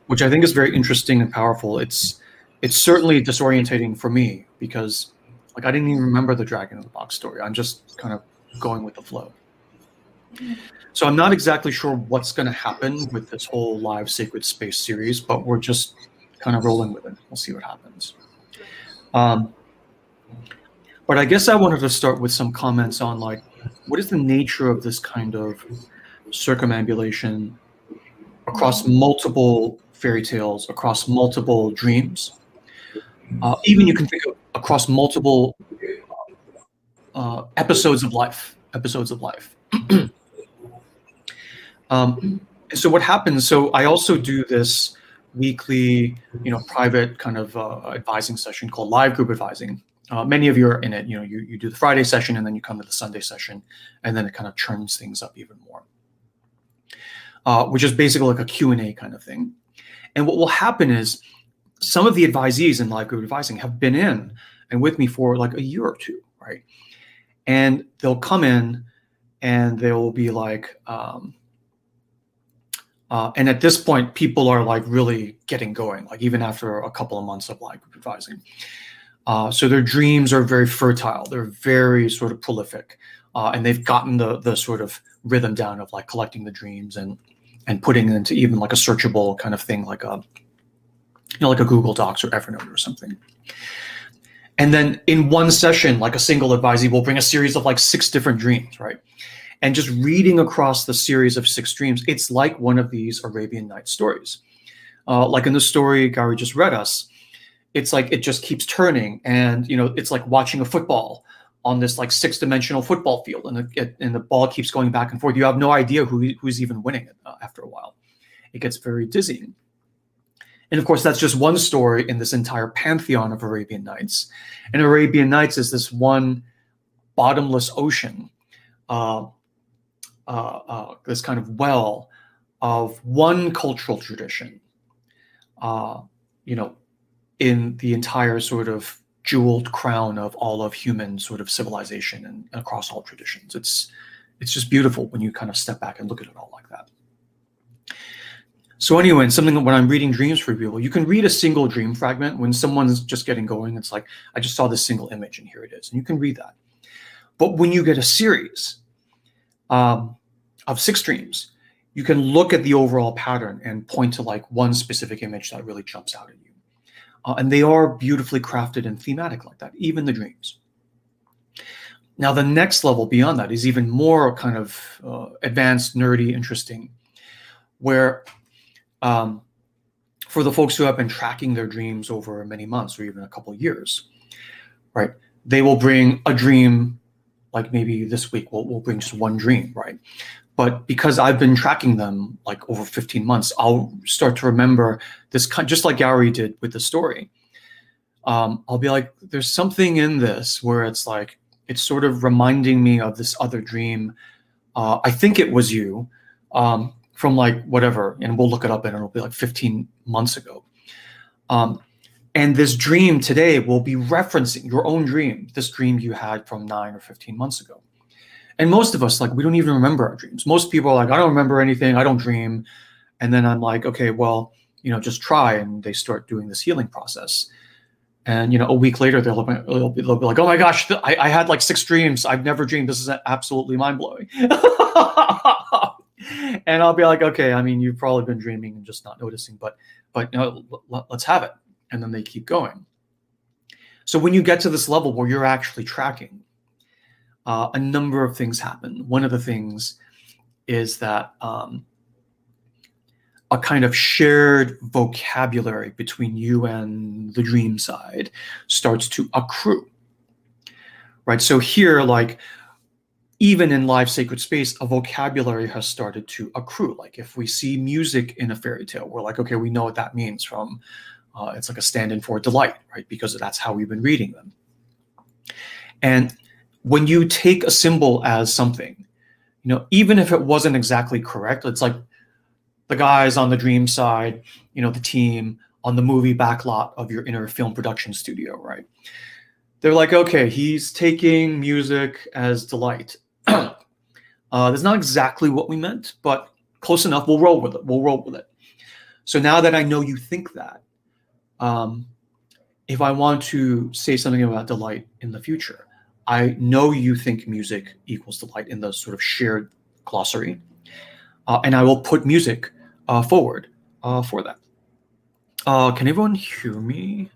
which I think is very interesting and powerful. It's certainly disorientating for me, because like I didn't even remember the dragon in the box story. I'm just kind of going with the flow. So I'm not exactly sure what's going to happen with this whole live Sacred Space series, but we're just kind of rolling with it. We'll see what happens. But I guess I wanted to start with some comments on, like, what is the nature of this kind of circumambulation across multiple fairy tales, across multiple dreams? Even you can think of across multiple episodes of life. So what happens? So I also do this weekly, you know, private kind of advising session called Live Group Advising. Many of you are in it. You know, you do the Friday session, and then you come to the Sunday session, and then it kind of churns things up even more, which is basically like a Q&A kind of thing. And what will happen is some of the advisees in Live Group Advising have been in and with me for like a year or two, right? And they'll come in and they'll be like, and at this point, people are like really getting going, like even after a couple of months of Live Group Advising. So their dreams are very fertile. They're very sort of prolific, and they've gotten the sort of rhythm down of like collecting the dreams and putting it into even like a searchable kind of thing, like a, you know, like a Google Docs or Evernote or something. And then in one session, like a single advisee will bring a series of like 6 different dreams, right? And just reading across the series of 6 dreams, it's like one of these Arabian Nights stories. Like in the story Gary just read us, it's like it just keeps turning, and you know, it's like watching a football on this like 6-dimensional football field, and the ball keeps going back and forth. You have no idea who's even winning it after a while. It gets very dizzying. And of course, that's just one story in this entire pantheon of Arabian Nights. And Arabian Nights is this one bottomless ocean, this kind of well of one cultural tradition, you know, in the entire sort of jeweled crown of all of human sort of civilization and across all traditions. It's just beautiful when you kind of step back and look at it all like that. So anyway, and something when I'm reading dreams for people, you can read a single dream fragment when someone's just getting going. It's like, I just saw this single image and here it is. And you can read that. But when you get a series of 6 dreams, you can look at the overall pattern and point to like one specific image that really jumps out at you. And they are beautifully crafted and thematic like that, even the dreams. Now, the next level beyond that is even more kind of advanced, nerdy, interesting, where for the folks who have been tracking their dreams over many months or even a couple of years, right? They will bring a dream, like maybe this week we'll bring just one dream, right? But because I've been tracking them like over 15 months, I'll start to remember this, just like Gary did with the story. I'll be like, there's something in this where it's like, it's sort of reminding me of this other dream. I think it was you. From like whatever, and we'll look it up and it'll be like 15 months ago. And this dream today will be referencing your own dream, this dream you had from 9 or 15 months ago. And most of us, like, we don't even remember our dreams. Most people are like, I don't remember anything, I don't dream. And then I'm like, okay, well, you know, just try. And they start doing this healing process. And, you know, a week later, they'll be like, oh my gosh, I had like 6 dreams. I've never dreamed. This is absolutely mind-blowing. And I'll be like, okay, I mean, you've probably been dreaming and just not noticing, but you know, let's have it. And then they keep going. So when you get to this level where you're actually tracking, a number of things happen. One of the things is that a kind of shared vocabulary between you and the dream side starts to accrue, right? So here, like, even in live sacred space, a vocabulary has started to accrue. Like if we see music in a fairy tale, we're like, okay, we know what that means from, it's like a stand-in for delight, right? Because that's how we've been reading them. And when you take a symbol as something, you know, even if it wasn't exactly correct, it's like the guys on the dream side, you know, the team on the movie backlot of your inner film production studio, right? They're like, okay, he's taking music as delight. That's not exactly what we meant, but close enough. We'll roll with it. We'll roll with it. So now that I know you think that, if I want to say something about delight in the future, I know you think music equals delight in the sort of shared glossary, and I will put music forward for that. Can everyone hear me?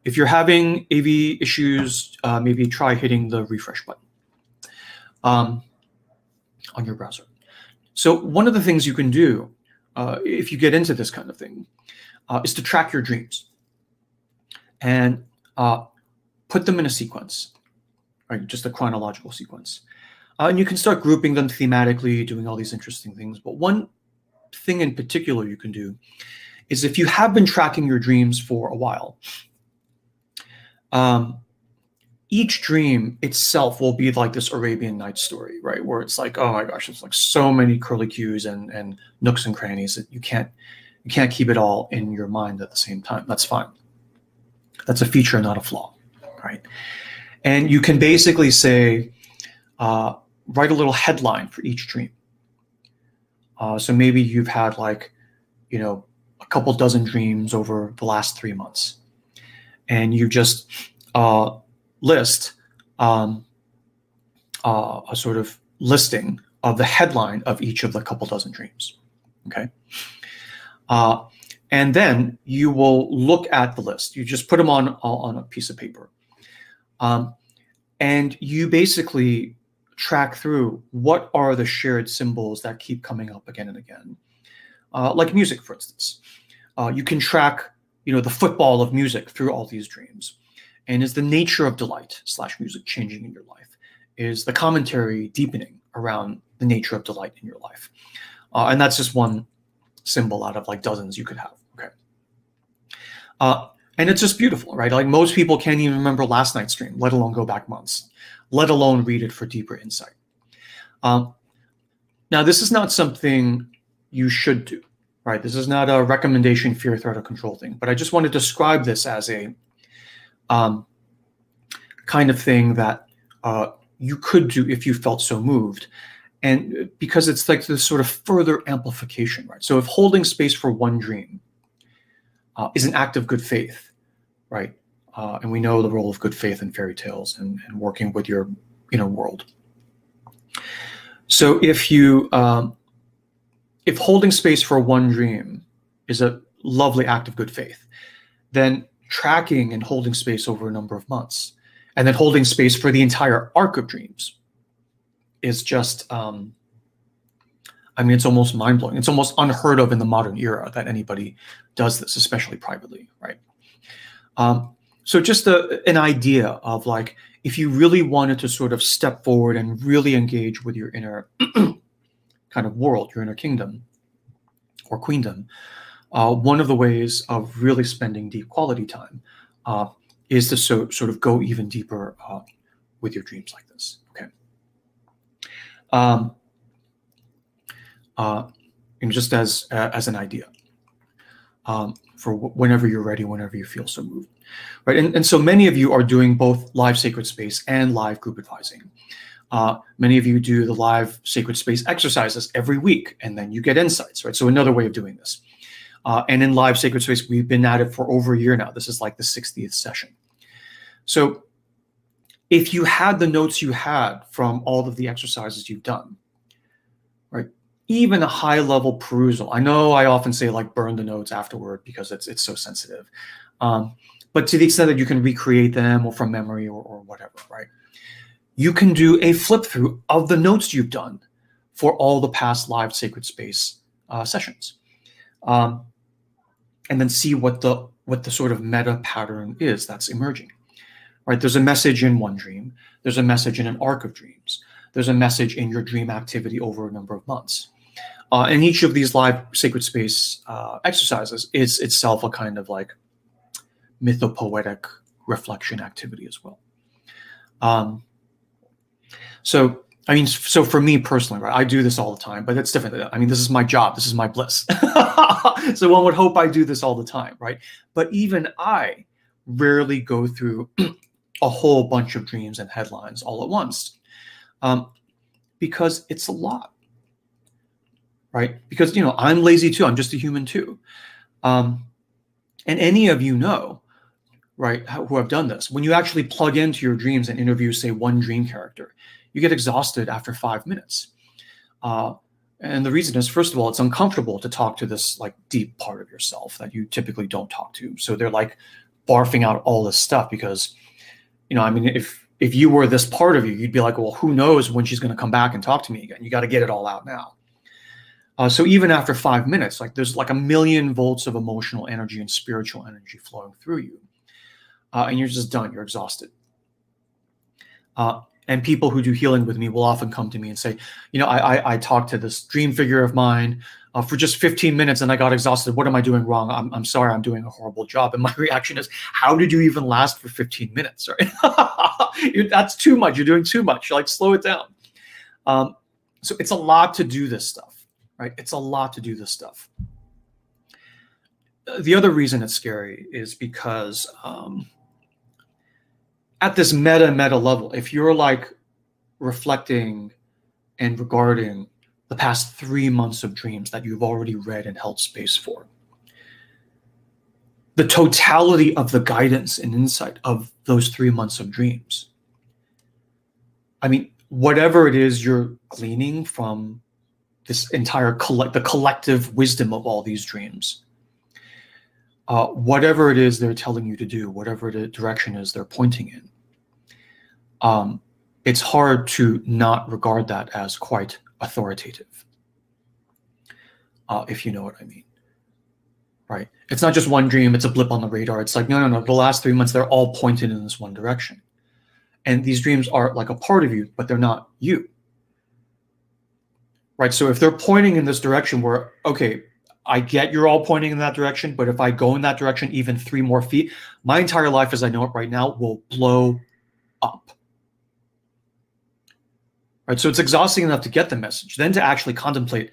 If you're having AV issues, maybe try hitting the refresh button on your browser. So one of the things you can do if you get into this kind of thing is to track your dreams and put them in a sequence, right? Just a chronological sequence. And you can start grouping them thematically, doing all these interesting things. But one thing in particular you can do is if you have been tracking your dreams for a while, each dream itself will be like this Arabian Nights story, right? Where it's like, oh my gosh, there's like so many curlicues and nooks and crannies that you can't keep it all in your mind at the same time. That's fine. That's a feature, not a flaw, right? And you can basically say, write a little headline for each dream. So maybe you've had like, you know, a couple dozen dreams over the last 3 months, and you just list a sort of listing of the headline of each of the couple dozen dreams, okay? And then you will look at the list. You just put them on a piece of paper. And you basically track through what are the shared symbols that keep coming up again and again. Like music, for instance. You can track, you know, the football of music through all these dreams. And is the nature of delight / music changing in your life? Is the commentary deepening around the nature of delight in your life? And that's just one symbol out of like dozens you could have, okay? And it's just beautiful, right? Like most people can't even remember last night's dream, let alone go back months, let alone read it for deeper insight. Now, this is not something you should do, right? This is not a recommendation, fear, threat, or control thing, but I just want to describe this as a kind of thing that you could do if you felt so moved. And because it's like this sort of further amplification, right? So if holding space for one dream is an act of good faith, right? And we know the role of good faith in fairy tales and working with your inner world. So if you, if holding space for one dream is a lovely act of good faith, then tracking and holding space over a number of months, and then holding space for the entire arc of dreams is just, I mean, it's almost mind-blowing. It's almost unheard of in the modern era that anybody does this, especially privately, right? So just an idea of like, if you really wanted to sort of step forward and really engage with your inner kind of world, your inner kingdom or queendom, one of the ways of really spending deep quality time is to sort of go even deeper with your dreams like this, okay? And just as an idea for whenever you're ready, whenever you feel so moved, right? And so many of you are doing both live sacred space and live group advising. Many of you do the live sacred space exercises every week, and then you get insights, right? So another way of doing this. And in live sacred space, we've been at it for over a year now. This is like the 60th session. So if you had the notes you had from all of the exercises you've done, right? Even a high level perusal. I know I often say like burn the notes afterward because it's so sensitive. But to the extent that you can recreate them or from memory or whatever, right? You can do a flip through of the notes you've done for all the past live sacred space sessions. And then see what the sort of meta pattern is that's emerging, right? There's a message in one dream. There's a message in an arc of dreams. There's a message in your dream activity over a number of months. And each of these live sacred space exercises is itself a kind of like mythopoetic reflection activity as well. So, I mean, so for me personally, right, I do this all the time, but it's different. I mean, this is my job. This is my bliss. So one would hope I do this all the time, right? But even I rarely go through a whole bunch of dreams and headlines all at once because it's a lot, right? Because, you know, I'm lazy too. I'm just a human too. And any of you know, right, who have done this, when you actually plug into your dreams and interview, say, one dream character, you get exhausted after 5 minutes. And the reason is, first of all, it's uncomfortable to talk to this like deep part of yourself that you typically don't talk to. So they're like barfing out all this stuff because, you know, I mean, if you were this part of you, you'd be like, well, who knows when she's going to come back and talk to me again? You got to get it all out now. So even after 5 minutes, like there's like 1,000,000 volts of emotional energy and spiritual energy flowing through you. And you're just done. You're exhausted. And people who do healing with me will often come to me and say, you know, I talked to this dream figure of mine for just 15 minutes and I got exhausted. What am I doing wrong? I'm sorry, I'm doing a horrible job. And my reaction is, how did you even last for 15 minutes? Right? That's too much. You're doing too much. Like, slow it down. So it's a lot to do this stuff, right? It's a lot to do this stuff. The other reason it's scary is because at this meta level, if you're like reflecting and regarding the past 3 months of dreams that you've already read and held space for, the totality of the guidance and insight of those 3 months of dreams, I mean, whatever it is you're gleaning from this entire the collective wisdom of all these dreams, whatever it is they're telling you to do, whatever the direction is they're pointing in, it's hard to not regard that as quite authoritative, if you know what I mean, right? It's not just one dream, it's a blip on the radar. It's like, no, the last 3 months, they're all pointed in this one direction. And these dreams are like a part of you, but they're not you, right? So if they're pointing in this direction where, okay, I get you're all pointing in that direction, but if I go in that direction even 3 more feet, my entire life as I know it right now will blow up. Right? So it's exhausting enough to get the message, then to actually contemplate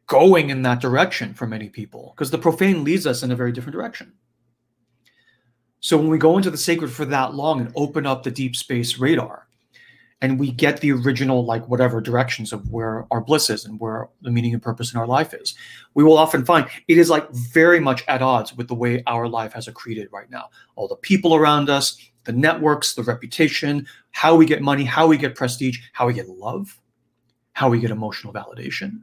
going in that direction for many people, because the profane leads us in a very different direction. So when we go into the sacred for that long and open up the deep space radar and we get the original, like, whatever directions of where our bliss is and where the meaning and purpose in our life is, we will often find it is like very much at odds with the way our life has accreted right now. All the people around us, the networks, the reputation, how we get money, how we get prestige, how we get love, how we get emotional validation,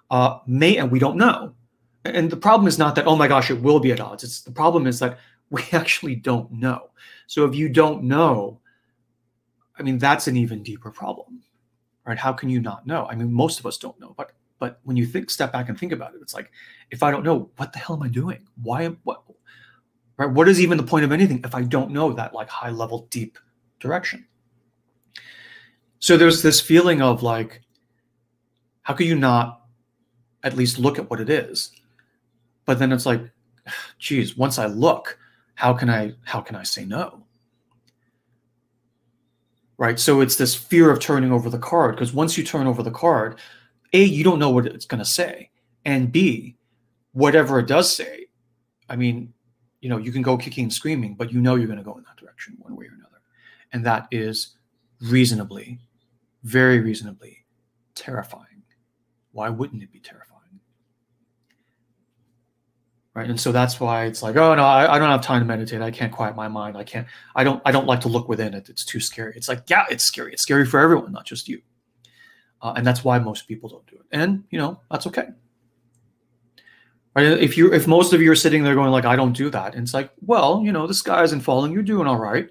and we don't know. And the problem is not that, oh my gosh, it will be at odds. The problem is that we actually don't know. So if you don't know, I mean, that's an even deeper problem, right? How can you not know? I mean, most of us don't know, but when you step back and think about it, it's like, if I don't know, what the hell am I doing? Right? What is even the point of anything if I don't know that, like, high level, deep direction? So there's this feeling of like, how could you not at least look at what it is? But then it's like, geez, once I look, how can I say no? Right? So it's this fear of turning over the card, because once you turn over the card, A, you don't know what it's going to say, and B, whatever it does say, I mean, you know, you can go kicking and screaming, but you know you're going to go in that direction one way or another. And that is reasonably, very reasonably terrifying. Why wouldn't it be terrifying? Right. And so that's why it's like, oh no, I don't have time to meditate. I can't quiet my mind. I don't like to look within it. It's too scary. It's like, yeah, it's scary. It's scary for everyone, not just you. And that's why most people don't do it. And, you know, that's okay. Right. If most of you are sitting there going like, I don't do that. And it's like, well, you know, the sky isn't falling. You're doing all right.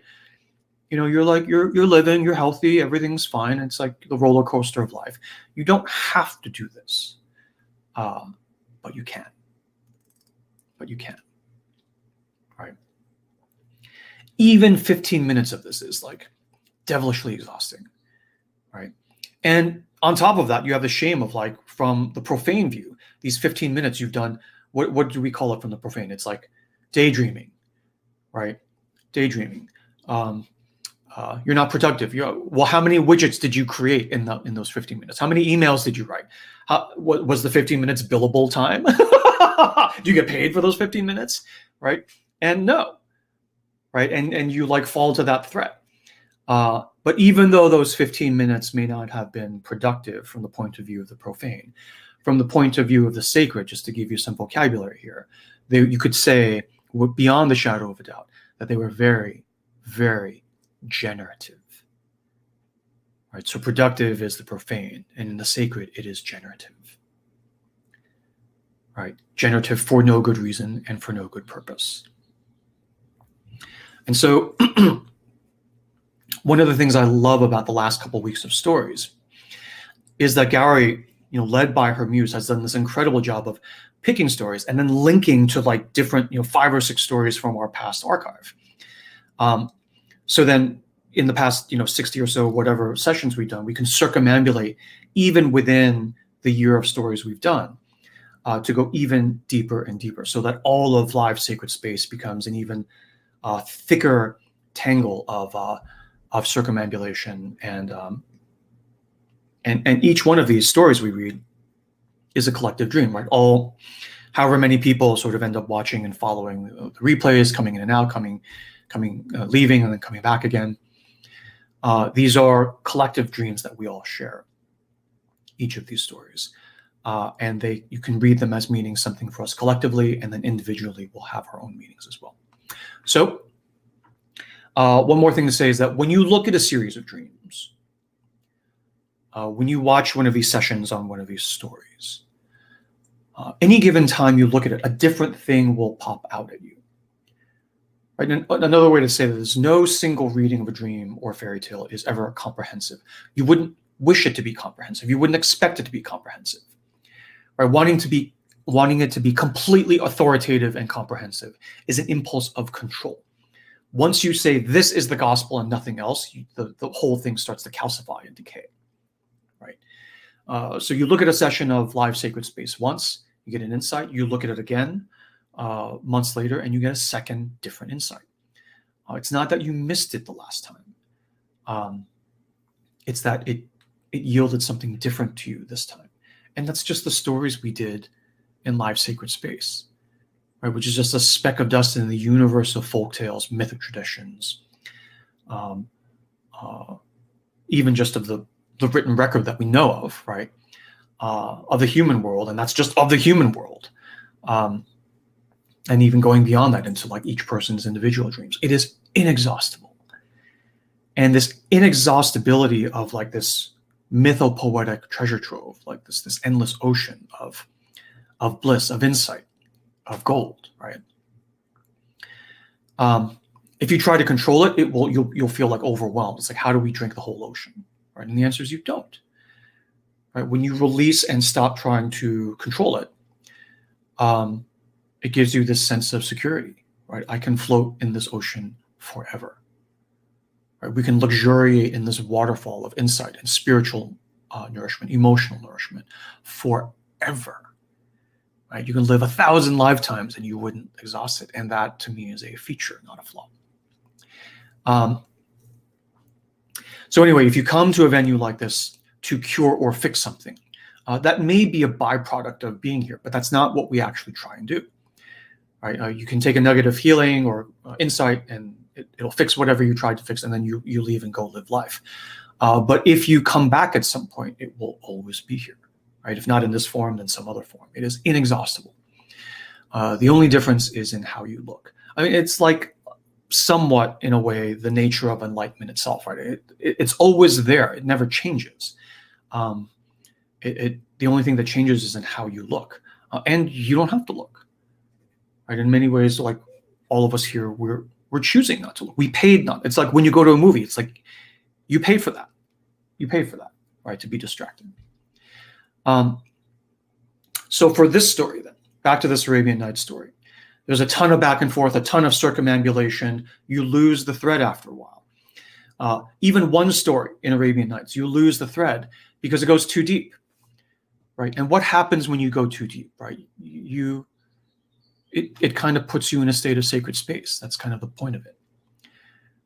You know, you're living, you're healthy. Everything's fine. It's like the roller coaster of life. You don't have to do this, but you can. But you can, right? Even 15 minutes of this is like devilishly exhausting, right? And on top of that, you have the shame of, like, from the profane view, these 15 minutes you've done, what do we call it from the profane? It's like daydreaming, right? Daydreaming. You're not productive. Well, how many widgets did you create in those 15 minutes? How many emails did you write? What was the 15 minutes billable time? Do you get paid for those 15 minutes? Right? And no. Right? And you, like, fall to that threat. But even though those 15 minutes may not have been productive from the point of view of the profane, from the point of view of the sacred, just to give you some vocabulary here, you could say, beyond the shadow of a doubt, that they were very, very generative. Right? So productive is the profane, and in the sacred, it is generative. Right? Generative for no good reason and for no good purpose. And so one of the things I love about the last couple of weeks of stories is that Gowrie, you know, led by her muse, has done this incredible job of picking stories and then linking to, like, different, you know, 5 or 6 stories from our past archive. So then in the past, you know, 60 or so, whatever sessions we've done, we can circumambulate even within the year of stories we've done. To go even deeper and deeper, so that all of live sacred space becomes an even thicker tangle of circumambulation, and each one of these stories we read is a collective dream, right? However many people sort of end up watching and following the replays, coming in and out, leaving and then coming back again. These are collective dreams that we all share. Each of these stories. And you can read them as meaning something for us collectively, and then individually we'll have our own meanings as well. So one more thing to say is that when you look at a series of dreams, when you watch one of these sessions on one of these stories, any given time you look at it, a different thing will pop out at you. Right? And another way to say that is, no single reading of a dream or fairy tale is ever comprehensive. You wouldn't wish it to be comprehensive. You wouldn't expect it to be comprehensive. Right? Wanting it to be completely authoritative and comprehensive is an impulse of control. Once you say this is the gospel and nothing else, the whole thing starts to calcify and decay. Right? So you look at a session of live sacred space once, you get an insight. You look at it again months later, and you get a second different insight. It's not that you missed it the last time. It's that it yielded something different to you this time. And that's just the stories we did in live sacred space, right? Which is just a speck of dust in the universe of folk tales, mythic traditions, even just of the written record that we know of, right, of the human world, and that's just of the human world, and even going beyond that into like each person's individual dreams. It is inexhaustible. And this inexhaustibility of like this mythopoetic treasure trove, like this endless ocean of bliss, of insight, of gold, right? If you try to control it, you'll feel like overwhelmed. It's like, how do we drink the whole ocean, right? And the answer is you don't, right? When you release and stop trying to control it, it gives you this sense of security, right? I can float in this ocean forever, right? We can luxuriate in this waterfall of insight and spiritual nourishment, emotional nourishment forever. Right? You can live 1,000 lifetimes and you wouldn't exhaust it. And that, to me, is a feature, not a flaw. So anyway, if you come to a venue like this to cure or fix something, that may be a byproduct of being here, but that's not what we actually try and do. Right? You can take a nugget of healing or insight, and it'll fix whatever you tried to fix, and then you leave and go live life. But if you come back at some point, it will always be here. Right? If not in this form, then some other form. It is inexhaustible. The only difference is in how you look. I mean, it's like somewhat, in a way, the nature of enlightenment itself. Right? It's always there. It never changes. The only thing that changes is in how you look. And you don't have to look. Right? In many ways, like all of us here, we're choosing not to look. We paid not. It's like when you go to a movie, it's like you paid for that. You pay for that, right? To be distracted. So for this story, then, back to this Arabian Nights story, there's a ton of back and forth, a ton of circumambulation. You lose the thread after a while. Even one story in Arabian Nights, you lose the thread because it goes too deep, right? And what happens when you go too deep, right? It kind of puts you in a state of sacred space. That's kind of the point of it.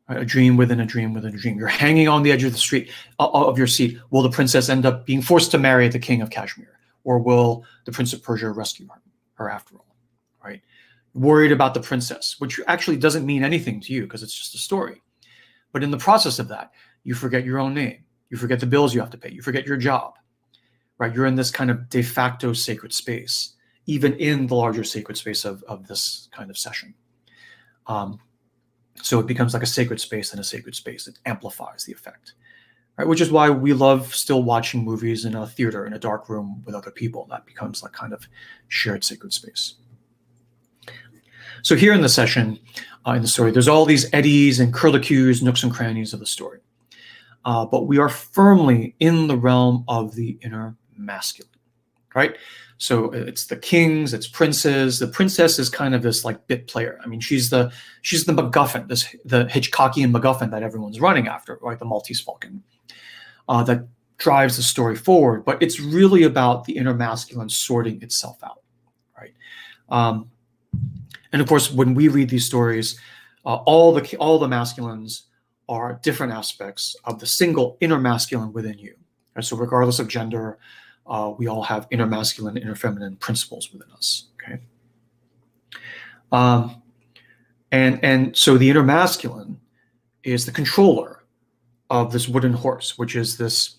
Right? A dream within a dream within a dream. You're hanging on the edge of the street of your seat. Will the princess end up being forced to marry the king of Kashmir, or will the prince of Persia rescue her after all? Right? Worried about the princess, which actually doesn't mean anything to you because it's just a story. But in the process of that, you forget your own name. You forget the bills you have to pay. You forget your job. Right? You're in this kind of de facto sacred space, even in the larger sacred space of this kind of session. So it becomes like a sacred space in a sacred space. It amplifies the effect, right? Which is why we love still watching movies in a theater, in a dark room with other people. That becomes like kind of shared sacred space. So here in the session, in the story, there's all these eddies and curlicues, nooks and crannies of the story. But we are firmly in the realm of the inner masculine, right? So it's the kings, it's princes. The princess is kind of this like bit player. I mean, she's the MacGuffin, the Hitchcockian MacGuffin that everyone's running after, right? The Maltese Falcon that drives the story forward. But it's really about the inner masculine sorting itself out, right? And of course, when we read these stories, all the masculines are different aspects of the single inner masculine within you. Right? So regardless of gender, we all have inner masculine, inner feminine principles within us. Okay, and so the inner masculine is the controller of this wooden horse, which is this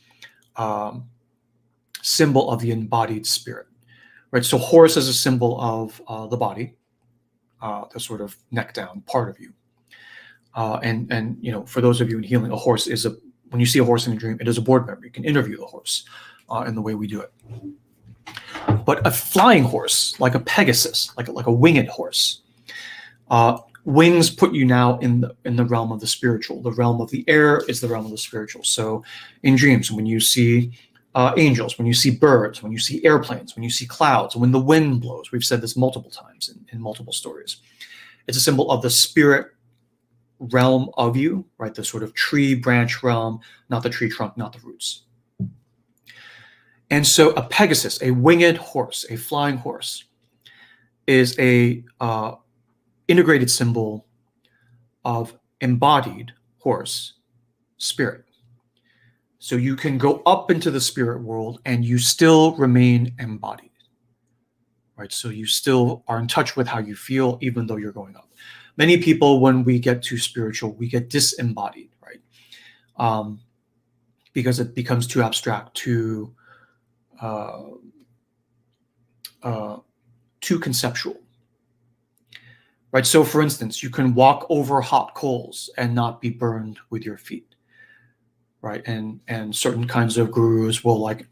symbol of the embodied spirit. Right. So horse is a symbol of the body, the sort of neck down part of you. And you know, for those of you in healing, a horse is when you see a horse in a dream, it is a board member. You can interview the horse. In the way we do it. But a flying horse, like a Pegasus, like a winged horse, wings put you now in the realm of the spiritual. The realm of the air is the realm of the spiritual. So in dreams, when you see angels, when you see birds, when you see airplanes, when you see clouds, when the wind blows, we've said this multiple times in multiple stories, it's a symbol of the spirit realm of you, right? The sort of tree branch realm, not the tree trunk, not the roots. And so a Pegasus, a winged horse, a flying horse, is a integrated symbol of embodied horse spirit. So you can go up into the spirit world and you still remain embodied, right? So you still are in touch with how you feel, even though you're going up. Many people, when we get too spiritual, we get disembodied, right? because it becomes too abstract, too conceptual. Right. So, for instance, you can walk over hot coals and not be burned with your feet. Right. And certain kinds of gurus will like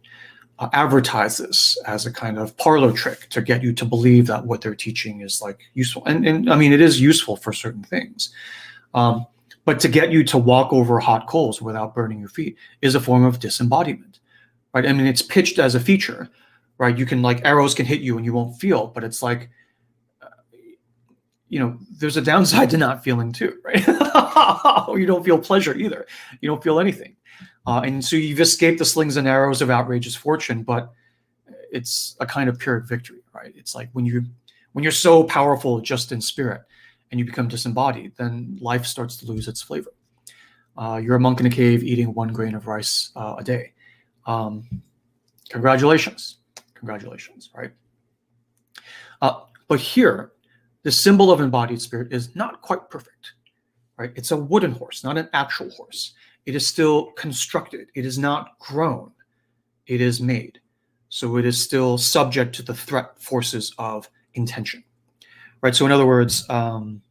advertise this as a kind of parlor trick to get you to believe that what they're teaching is like useful. And I mean, it is useful for certain things. But to get you to walk over hot coals without burning your feet is a form of disembodiment. Right. I mean, it's pitched as a feature. Right. You can like arrows can hit you and you won't feel, but it's like, you know, there's a downside to not feeling too, right? You don't feel pleasure either. You don't feel anything. And so you've escaped the slings and arrows of outrageous fortune, but it's a kind of Pyrrhic victory, right? It's like when you're so powerful just in spirit and you become disembodied, then life starts to lose its flavor. You're a monk in a cave eating 1 grain of rice a day. Congratulations. Congratulations, right? But here, the symbol of embodied spirit is not quite perfect, right? It's a wooden horse, not an actual horse. It is still constructed. It is not grown. It is made. So it is still subject to the threat forces of intention, right? So in other words, so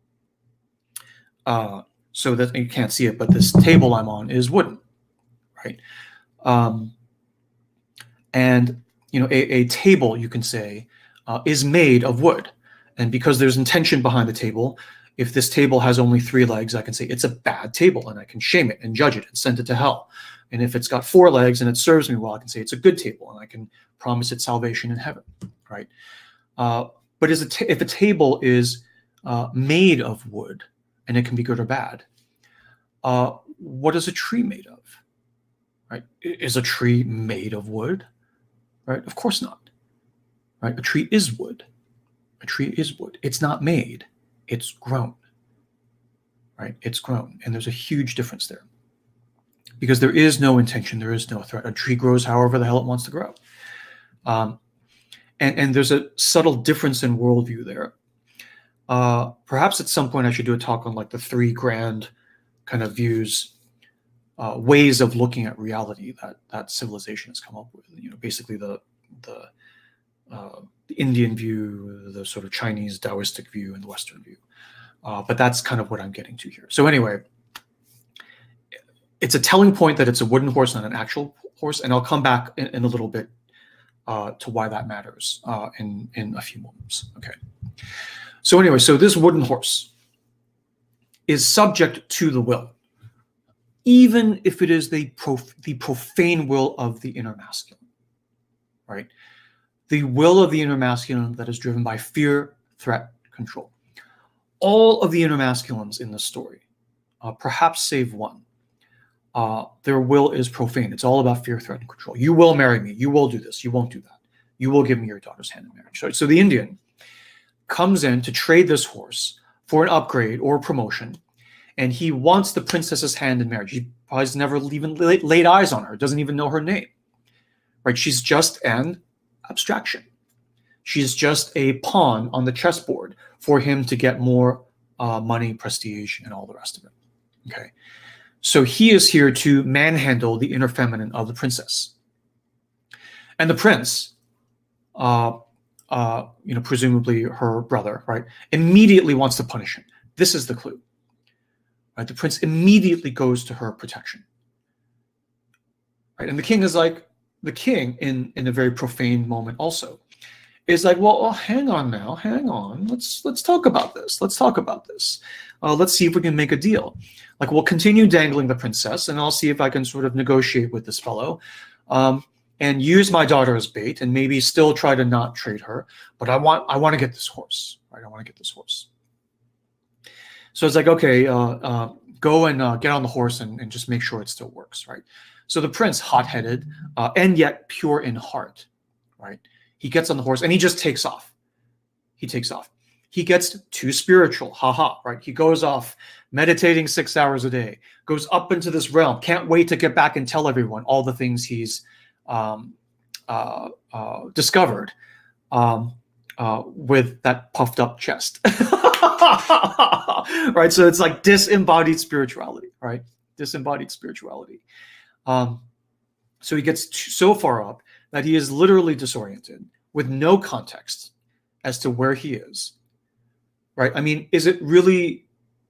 that you can't see it, but this table I'm on is wooden, right? And you know, a table, you can say, is made of wood. And because there's intention behind the table, if this table has only 3 legs, I can say it's a bad table and I can shame it and judge it and send it to hell. And if it's got 4 legs and it serves me well, I can say it's a good table and I can promise it salvation in heaven, right? But if a table is made of wood and it can be good or bad, what is a tree made of, right? Is a tree made of wood, right? Of course not, right? A tree is wood. A tree is wood. It's not made. It's grown, right? It's grown. And there's a huge difference there because there is no intention. There is no threat. A tree grows however the hell it wants to grow. And there's a subtle difference in worldview there. Perhaps at some point I should do a talk on like the 3 grand kind of views, ways of looking at reality that civilization has come up with. You know, basically the Indian view, the sort of Chinese Taoistic view, and the Western view. But that's kind of what I'm getting to here. So anyway, it's a telling point that it's a wooden horse, not an actual horse. And I'll come back in a little bit to why that matters in a few moments. Okay. So anyway, so this wooden horse is subject to the will, even if it is the profane will of the inner masculine, right? The will of the inner masculine that is driven by fear, threat, control. All of the inner masculines in this story, perhaps save one, their will is profane. It's all about fear, threat, and control. You will marry me. You will do this. You won't do that. You will give me your daughter's hand in marriage. So the Indian comes in to trade this horse for an upgrade or a promotion, and he wants the princess's hand in marriage. He probably has never even laid eyes on her, doesn't even know her name, right? She's just an abstraction. She's just a pawn on the chessboard for him to get more money, prestige, and all the rest of it. Okay, so he is here to manhandle the inner feminine of the princess, and the prince, you know, presumably her brother, right, immediately wants to punish him. This is the clue, right? The prince immediately goes to her protection, right? And the king is like, the king in a very profane moment also is like, well, hang on now, hang on. Let's talk about this. Let's talk about this. Let's see if we can make a deal. Like, we'll continue dangling the princess, and I'll see if I can sort of negotiate with this fellow, and use my daughter as bait, and maybe still try to not trade her. But I want to get this horse, right? I want to get this horse. So it's like, okay, go and get on the horse and just make sure it still works, right? So the prince, hot-headed and yet pure in heart, right? He gets on the horse and he just takes off. He takes off. He gets too spiritual, right? He goes off meditating 6 hours a day, goes up into this realm, can't wait to get back and tell everyone all the things he's discovered with that puffed up chest, right? So it's like disembodied spirituality, right? Disembodied spirituality. So he gets so far up that he is literally disoriented with no context as to where he is, right? I mean, is it really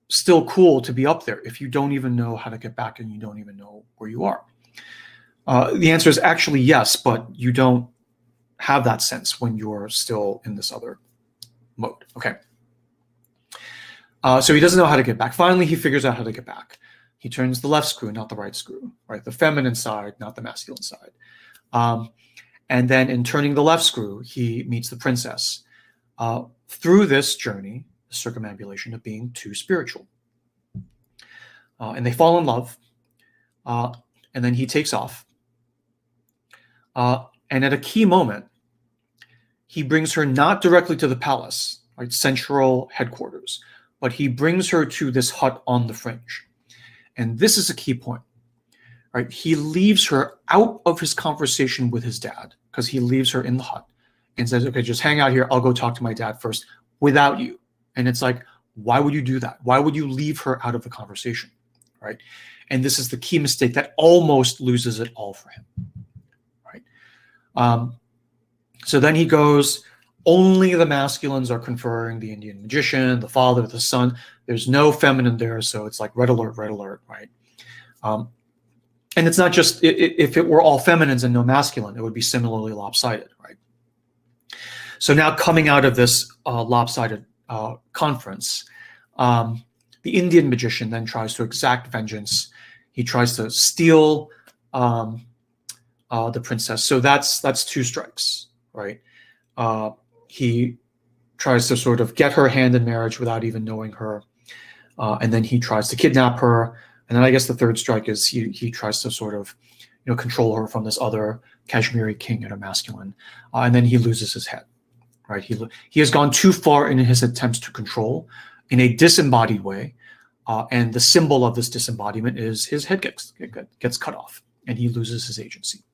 still cool to be up there if you don't even know how to get back and you don't even know where you are? The answer is actually yes, but you don't have that sense when you're still in this other mode. Okay. So he doesn't know how to get back. Finally, he figures out how to get back. He turns the left screw, not the right screw, right? The feminine side, not the masculine side. And then in turning the left screw, he meets the princess. Through this journey, the circumambulation of being too spiritual. And they fall in love. And then he takes off. And at a key moment, he brings her not directly to the palace, right, central headquarters, but he brings her to this hut on the fringe. And this is a key point, right? He leaves her out of his conversation with his dad because he leaves her in the hut and says, okay, just hang out here. I'll go talk to my dad first without you. And it's like, why would you do that? Why would you leave her out of the conversation, right? And this is the key mistake that almost loses it all for him, right? So then he goes, only the masculines are conferring, the Indian magician, the father, the son. There's no feminine there, so it's like red alert, right? And it's not just, if it were all feminines and no masculine, it would be similarly lopsided, right? So now coming out of this lopsided conference, the Indian magician then tries to exact vengeance. He tries to steal the princess. So that's 2 strikes, right? He tries to sort of get her hand in marriage without even knowing her. And then he tries to kidnap her. And then I guess the 3rd strike is he tries to sort of, control her from this other Kashmiri king and a masculine. And then he loses his head, right? He has gone too far in his attempts to control in a disembodied way. And the symbol of this disembodiment is his head gets cut off and he loses his agency.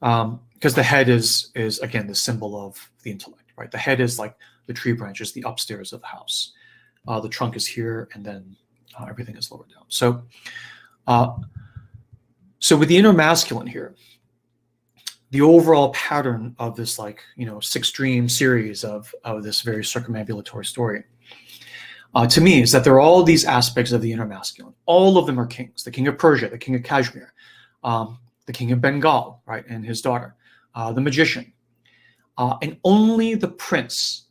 Because the head is again the symbol of the intellect, right? The head is like the tree branches, the upstairs of the house. The trunk is here, and then everything is lower down. So, so with the inner masculine here, the overall pattern of this 6-dream series of this very circumambulatory story, to me, is that there are all these aspects of the inner masculine. All of them are kings: the king of Persia, the king of Kashmir, the king of Bengal, right, and his daughter. The magician, and only the prince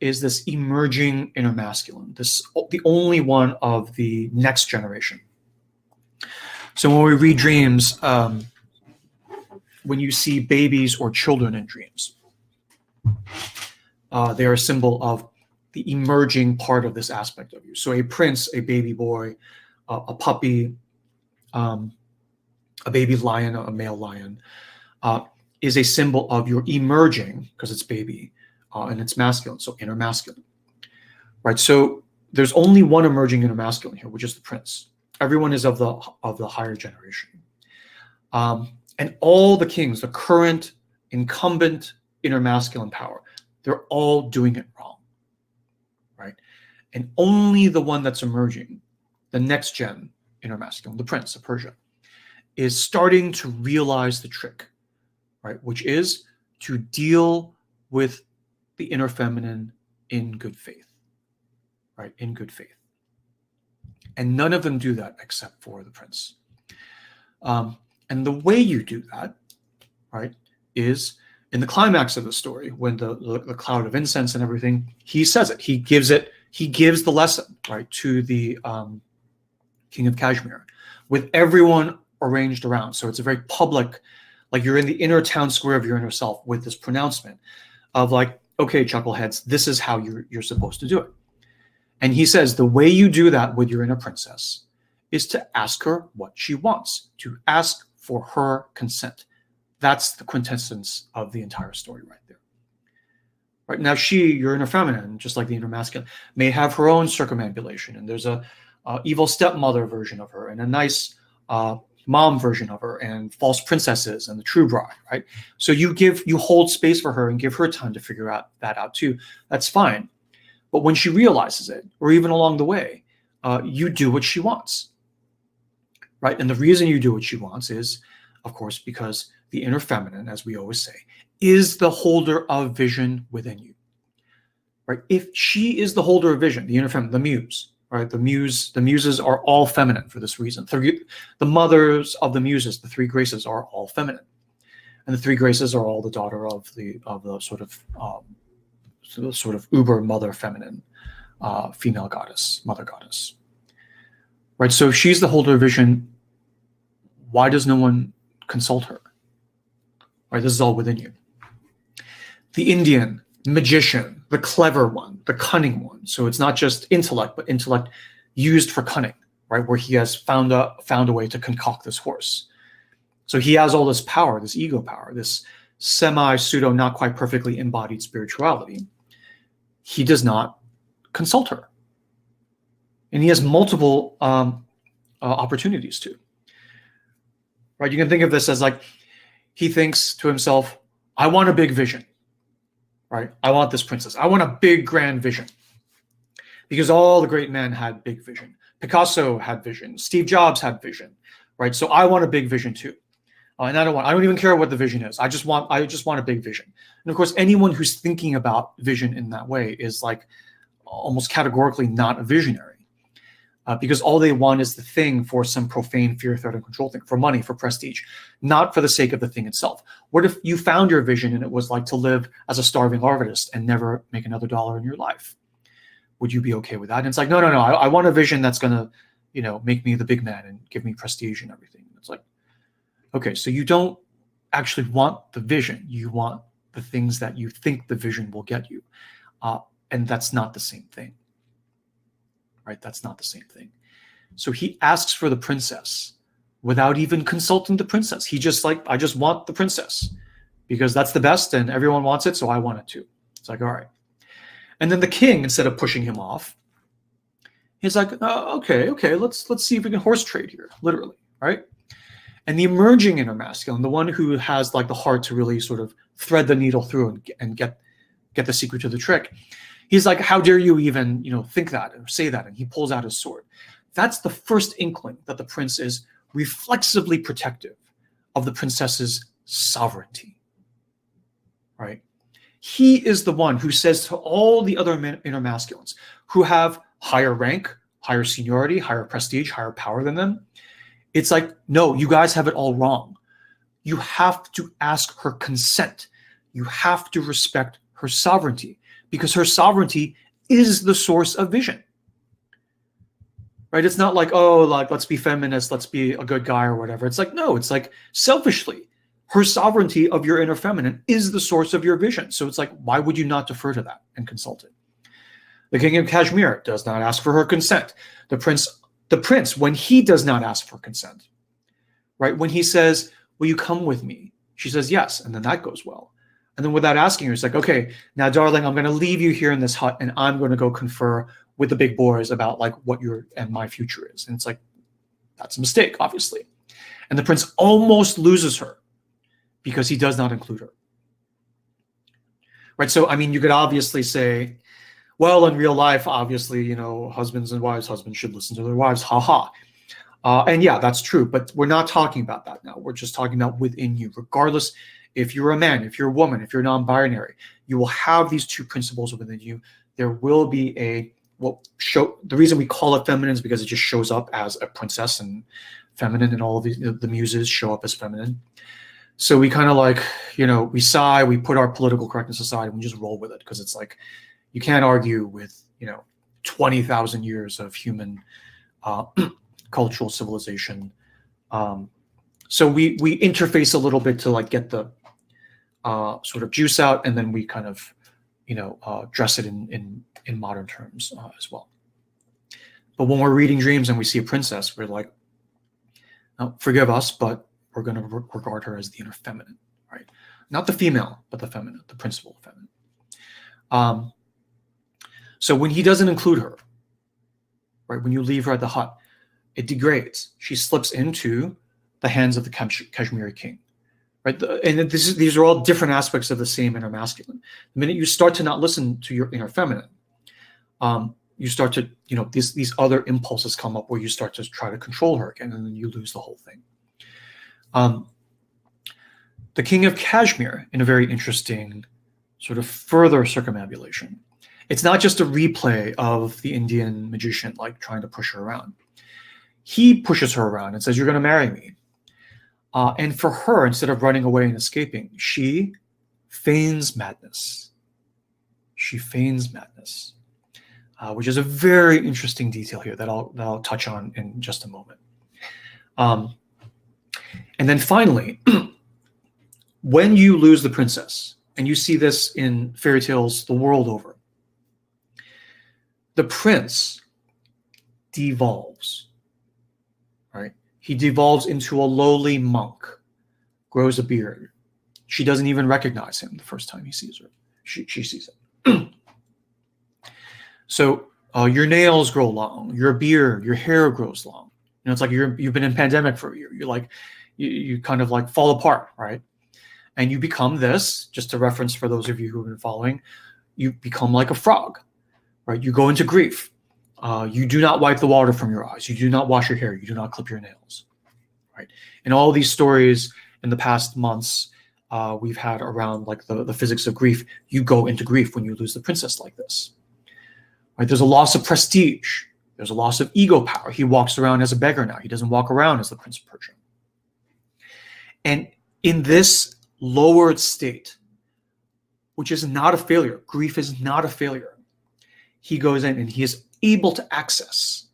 is this emerging inner masculine, the only one of the next generation. So when we read dreams, when you see babies or children in dreams, they are a symbol of the emerging part of this aspect of you. So a prince, a baby boy, a puppy, a baby lion, a male lion, is a symbol of your emerging, because it's baby, and it's masculine, so inner masculine, right? So there's only one emerging inner masculine here, which is the prince. Everyone is of the higher generation, and all the kings, the current incumbent inner masculine power, they're all doing it wrong, right? And only the one that's emerging, the next gen inner masculine, the prince of Persia, is starting to realize the trick, right? Which is to deal with the inner feminine in good faith, right? In good faith. And none of them do that except for the prince. And the way you do that, right, is in the climax of the story, when the cloud of incense and everything, he says it. He gives the lesson, right, to the king of Kashmir, with everyone arranged around. So it's a very public, like you're in the inner town square of your inner self with this pronouncement of like, okay, chuckleheads, this is how you're supposed to do it. And he says the way you do that with your inner princess is to ask her what she wants, to ask for her consent. That's the quintessence of the entire story right there. Right now, your inner feminine, just like the inner masculine, may have her own circumambulation, and there's a evil stepmother version of her, and a nice mom version of her, and false princesses, and the true bride, right? So you hold space for her and give her time to figure that out too. That's fine. But when she realizes it, or even along the way, you do what she wants, right? And the reason you do what she wants is of course, because the inner feminine, as we always say, is the holder of vision within you. Right? If she is the holder of vision, the inner feminine, the muse, right? The muses are all feminine for this reason. The mothers of the muses, the three graces, are all feminine, and the three graces are all the daughter of the sort of uber mother feminine, female goddess, mother goddess. Right? So if she's the holder of vision, why does no one consult her? Right? This is all within you. The Indian magician, the clever one, the cunning one. So it's not just intellect, but intellect used for cunning, right? Where he has found a way to concoct this horse. So he has all this power, this ego power, this semi-pseudo, not quite perfectly embodied spirituality. He does not consult her. And he has multiple opportunities to. Right? You can think of this as like, he thinks to himself, I want a big vision. Right? I want this princess. I want a big, grand vision. Because all the great men had big vision. Picasso had vision. Steve Jobs had vision. Right? So I want a big vision too. And I don't even care what the vision is. I just want a big vision. And of course, anyone who's thinking about vision in that way is like almost categorically not a visionary. Because all they want is the thing for some profane fear, threat, and control thing, for money, for prestige, not for the sake of the thing itself. What if you found your vision and it was like to live as a starving artist and never make another dollar in your life? Would you be okay with that? And it's like, no. I want a vision that's going to, make me the big man and give me prestige and everything. It's like, okay, so you don't actually want the vision. You want the things that you think the vision will get you. And that's not the same thing. Right? That's not the same thing. So he asks for the princess without even consulting the princess. He just like, I just want the princess because that's the best and everyone wants it, so I want it too. It's like, all right. And then the king, instead of pushing him off, he's like, okay, let's see if we can horse trade here, literally, right? And the emerging inner masculine, the one who has like the heart to really sort of thread the needle through and get the secret to the trick, he's like, how dare you even, think that or say that? And he pulls out his sword. That's the first inkling that the prince is reflexively protective of the princess's sovereignty, right? He is the one who says to all the other inner masculines who have higher rank, higher seniority, higher prestige, higher power than them, it's like, no, you guys have it all wrong. You have to ask her consent. You have to respect her sovereignty. Because her sovereignty is the source of vision, right? It's not like, oh, like, let's be feminist, let's be a good guy or whatever. It's like, no, it's like selfishly, her sovereignty of your inner feminine is the source of your vision. So it's like, why would you not defer to that and consult it? The king of Kashmir does not ask for her consent. The prince, when he does not ask for consent, right? When he says, will you come with me? She says, yes. And then that goes well. And then without asking her, it's like, okay, now, darling, I'm going to leave you here in this hut and I'm going to go confer with the big boys about like what your and my future is. And it's like, that's a mistake, obviously. And the prince almost loses her because he does not include her. Right. So, I mean, you could obviously say, well, in real life, obviously, husbands and wives, husbands should listen to their wives. Ha ha. And yeah, that's true. But we're not talking about that now. We're just talking about within you, regardless. If you're a man, if you're a woman, if you're non-binary, you will have these two principles within you. There will be the reason we call it feminine is because it just shows up as a princess and feminine, and all of the muses show up as feminine. So we kind of like, we sigh, we put our political correctness aside and we just roll with it because it's like, you can't argue with, 20,000 years of human cultural civilization. So we interface a little bit to like get the sort of juice out, and then we kind of, dress it in modern terms as well. But when we're reading dreams and we see a princess, we're like, oh, forgive us, but we're going to regard her as the inner feminine, right? Not the female, but the feminine, the principle of feminine. So when he doesn't include her, right, when you leave her at the hut, it degrades. She slips into the hands of the Kashmiri king. Right? And these are all different aspects of the same inner masculine. The minute you start to not listen to your inner feminine, you start to, these other impulses come up where you start to try to control her again, and then you lose the whole thing. the king of Kashmir, in a very interesting sort of further circumambulation, it's not just a replay of the Indian magician like trying to push her around. He pushes her around and says, "You're going to marry me." And for her, instead of running away and escaping, she feigns madness. She feigns madness, which is a very interesting detail here that I'll touch on in just a moment. And then finally, when you lose the princess, and you see this in fairy tales the world over, the prince devolves, right? He devolves into a lowly monk, grows a beard. She doesn't even recognize him the first time he sees her. She sees him. So your nails grow long, your beard, your hair grows long. You know, it's like you've been in pandemic for a year. You're like, you kind of like fall apart, right? And you become this, just to reference for those of you who have been following, you become like a frog, right? You go into grief. You do not wipe the water from your eyes. You do not wash your hair. You do not clip your nails, right? And all these stories in the past months we've had around like the physics of grief, you go into grief when you lose the princess like this, right? There's a loss of prestige. There's a loss of ego power. He walks around as a beggar now. He doesn't walk around as the Prince of Persia. And in this lowered state, which is not a failure, grief is not a failure, he goes in and he is able to access,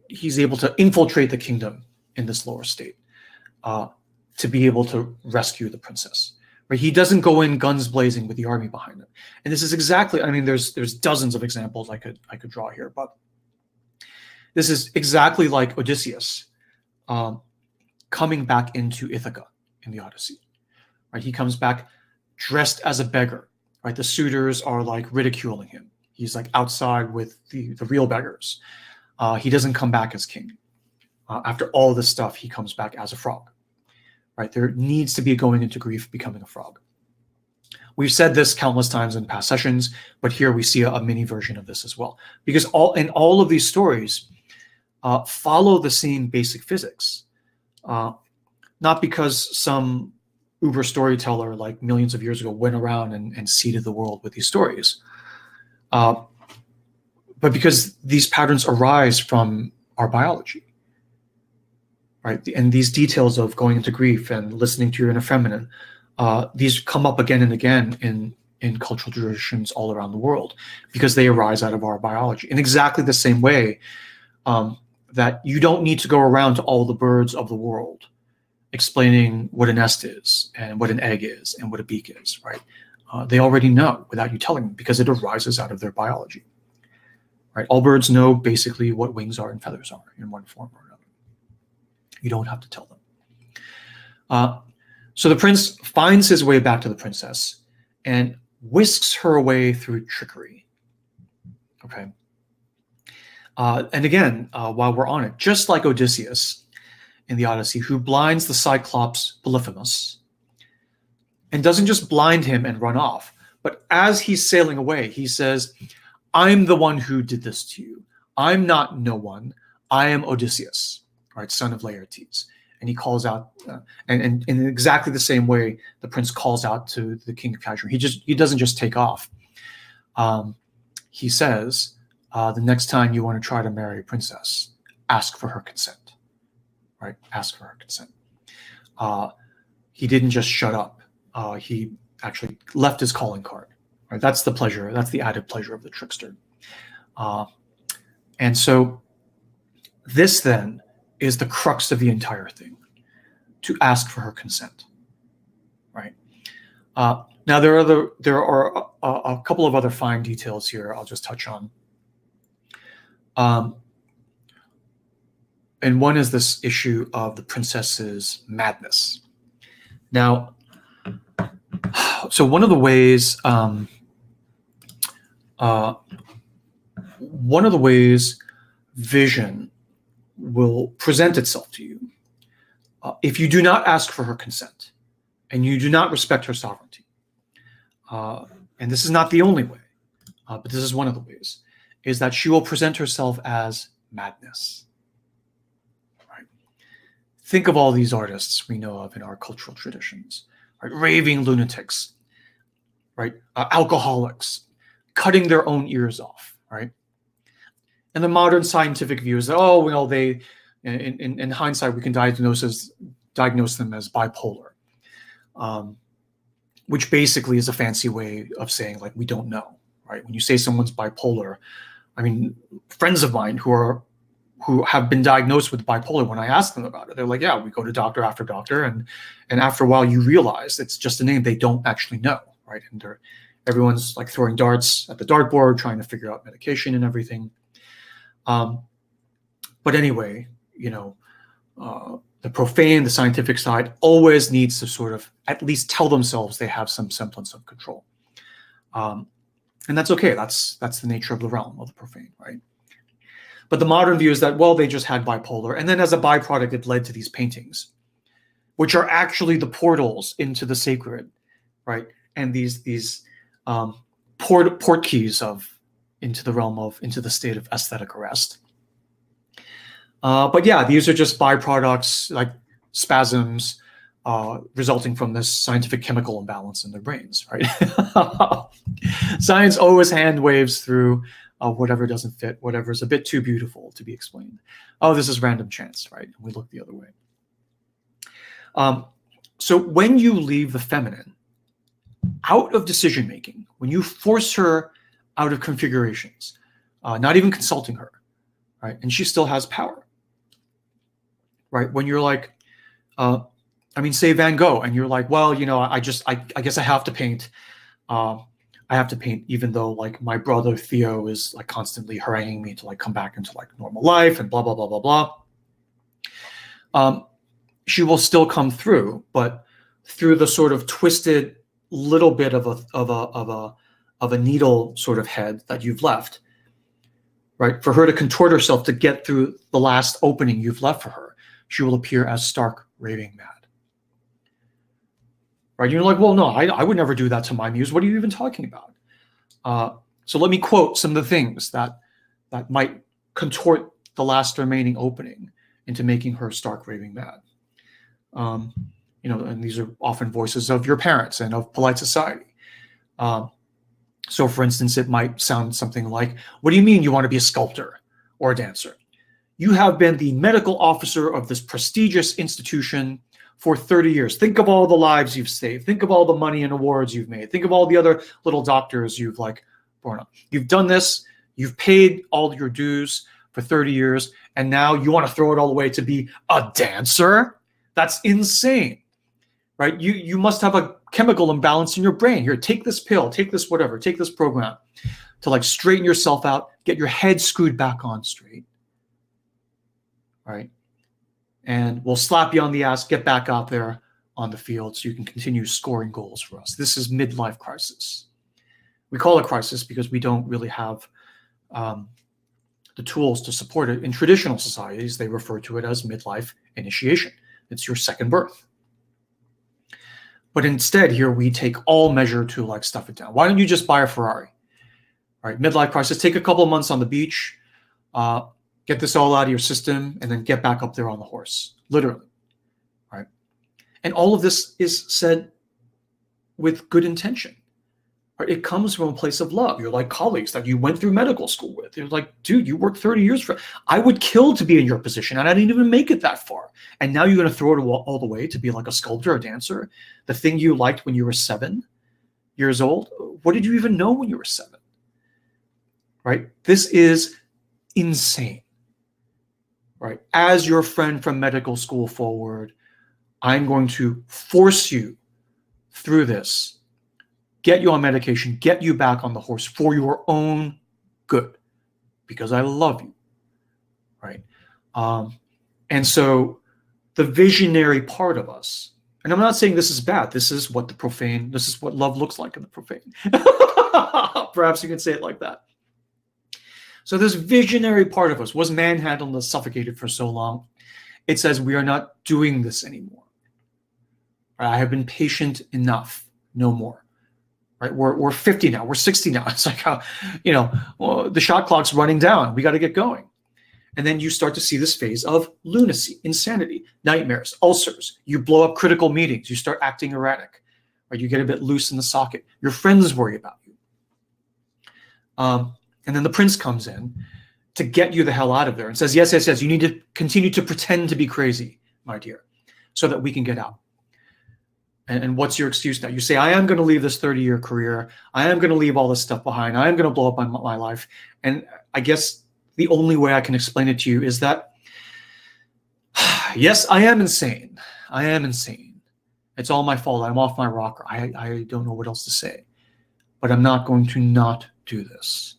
he's able to infiltrate the kingdom in this lower state to be able to rescue the princess. Right? He doesn't go in guns blazing with the army behind him. And this is exactly, I mean, there's dozens of examples I could draw here, but this is exactly like Odysseus coming back into Ithaca in the Odyssey. Right? He comes back dressed as a beggar. Right? The suitors are like ridiculing him. He's like outside with the real beggars. He doesn't come back as king. After all this stuff, he comes back as a frog. Right? There needs to be going into grief, becoming a frog. We've said this countless times in past sessions, but here we see a mini version of this as well. Because all of these stories follow the same basic physics. Not because some uber storyteller like millions of years ago went around and seeded the world with these stories. But because these patterns arise from our biology. Right? And these details of going into grief and listening to your inner feminine, these come up again and again in cultural traditions all around the world because they arise out of our biology. In exactly the same way that you don't need to go around to all the birds of the world explaining what a nest is and what an egg is and what a beak is, right? They already know without you telling them because it arises out of their biology, right? All birds know basically what wings are and feathers are in one form or another. You don't have to tell them. So the prince finds his way back to the princess and whisks her away through trickery. Okay. And again, while we're on it, just like Odysseus in the Odyssey, who blinds the Cyclops Polyphemus and doesn't just blind him and run off, but as he's sailing away, he says, "I'm the one who did this to you. I'm not no one. I am Odysseus, right, son of Laertes." And he calls out, and in exactly the same way, the prince calls out to the king of Kashmir. He doesn't just take off. He says, the next time you want to try to marry a princess, ask for her consent. Right? Ask for her consent. He didn't just shut up. He actually left his calling card. Right? That's the pleasure. That's the added pleasure of the trickster. And so this then is the crux of the entire thing, to ask for her consent. Right? Now there are a couple of other fine details here I'll just touch on. And one is this issue of the princess's madness. Now, so one of the ways vision will present itself to you if you do not ask for her consent and you do not respect her sovereignty. And this is not the only way, but this is one of the ways, is that she will present herself as madness. think of all these artists we know of in our cultural traditions, right? Raving lunatics, right? Alcoholics, cutting their own ears off, right? And the modern scientific view is that, oh, well, they, in hindsight, we can diagnose them as bipolar, which basically is a fancy way of saying, like, we don't know, right? When you say someone's bipolar, I mean, friends of mine who have been diagnosed with bipolar, when I ask them about it, they're like, yeah, we go to doctor after doctor, and after a while you realize it's just a name they don't actually know, right? And everyone's like throwing darts at the dartboard, trying to figure out medication and everything. But anyway, you know, the profane, the scientific side always needs to sort of at least tell themselves they have some semblance of control. And that's okay. That's the nature of the realm of the profane, right? But the modern view is that, well, they just had bipolar. And then as a byproduct, it led to these paintings, which are actually the portals into the sacred, right? And these port keys into the realm of, into the state of aesthetic arrest. But yeah, these are just byproducts, like spasms, resulting from this scientific chemical imbalance in their brains, right? Science always hand waves through whatever doesn't fit, whatever is a bit too beautiful to be explained. Oh, this is random chance, right? And we look the other way. So when you leave the feminine out of decision-making, when you force her out of configurations, not even consulting her, right? And she still has power, right? When you're like, I mean, say Van Gogh, and you're like, well, you know, I guess I have to paint. I have to paint, even though like my brother Theo is like constantly haranguing me to like come back into like normal life and blah blah blah blah blah. She will still come through, but through the sort of twisted little bit of a needle sort of head that you've left, right? For her to contort herself to get through the last opening you've left for her, she will appear as stark raving mad. Right? You're like, well, no, I would never do that to my muse. What are you even talking about? So let me quote some of the things that might contort the last remaining opening into making her stark raving mad. You know, and these are often voices of your parents and of polite society. So for instance, it might sound something like, what do you mean you want to be a sculptor or a dancer? You have been the medical officer of this prestigious institution for 30 years. Think of all the lives you've saved. Think of all the money and awards you've made. Think of all the other little doctors you've like born up. You've done this. You've paid all your dues for 30 years. And now you want to throw it all away to be a dancer? That's insane, right? You must have a chemical imbalance in your brain. Here, take this pill, take this whatever, take this program to like straighten yourself out, get your head screwed back on straight, right? And we'll slap you on the ass, get back out there on the field so you can continue scoring goals for us. This is midlife crisis. We call it crisis because we don't really have the tools to support it. In traditional societies, they refer to it as midlife initiation. It's your second birth. But instead, here we take all measure to like stuff it down. Why don't you just buy a Ferrari? All right, midlife crisis, take a couple of months on the beach, get this all out of your system, and then get back up there on the horse, literally, right? And all of this is said with good intention, right? It comes from a place of love. You're like colleagues that you went through medical school with. You're like, dude, you worked 30 years for, I would kill to be in your position, and I didn't even make it that far. And now you're going to throw it all the way to be like a sculptor, a dancer, the thing you liked when you were 7 years old. What did you even know when you were 7? Right? This is insane. Right? As your friend from medical school forward, I'm going to force you through this, get you on medication, get you back on the horse for your own good, because I love you, right? And so the visionary part of us, and I'm not saying this is bad, this is what the profane, this is what love looks like in the profane. Perhaps you can say it like that. So this visionary part of us was manhandled and suffocated for so long. It says we are not doing this anymore. I have been patient enough, no more. Right? We're 50 now, we're 60 now. It's like, how, you know, well, the shot clock's running down. We got to get going. And then you start to see this phase of lunacy, insanity, nightmares, ulcers. You blow up critical meetings. You start acting erratic, right? You get a bit loose in the socket. Your friends worry about you. And then the prince comes in to get you the hell out of there and says, yes, yes, yes, you need to continue to pretend to be crazy, my dear, so that we can get out. And what's your excuse now? You say, I am going to leave this 30-year career. I am going to leave all this stuff behind. I am going to blow up my life. And I guess the only way I can explain it to you is that, yes, I am insane. I am insane. It's all my fault. I'm off my rocker. I don't know what else to say. But I'm not going to not do this.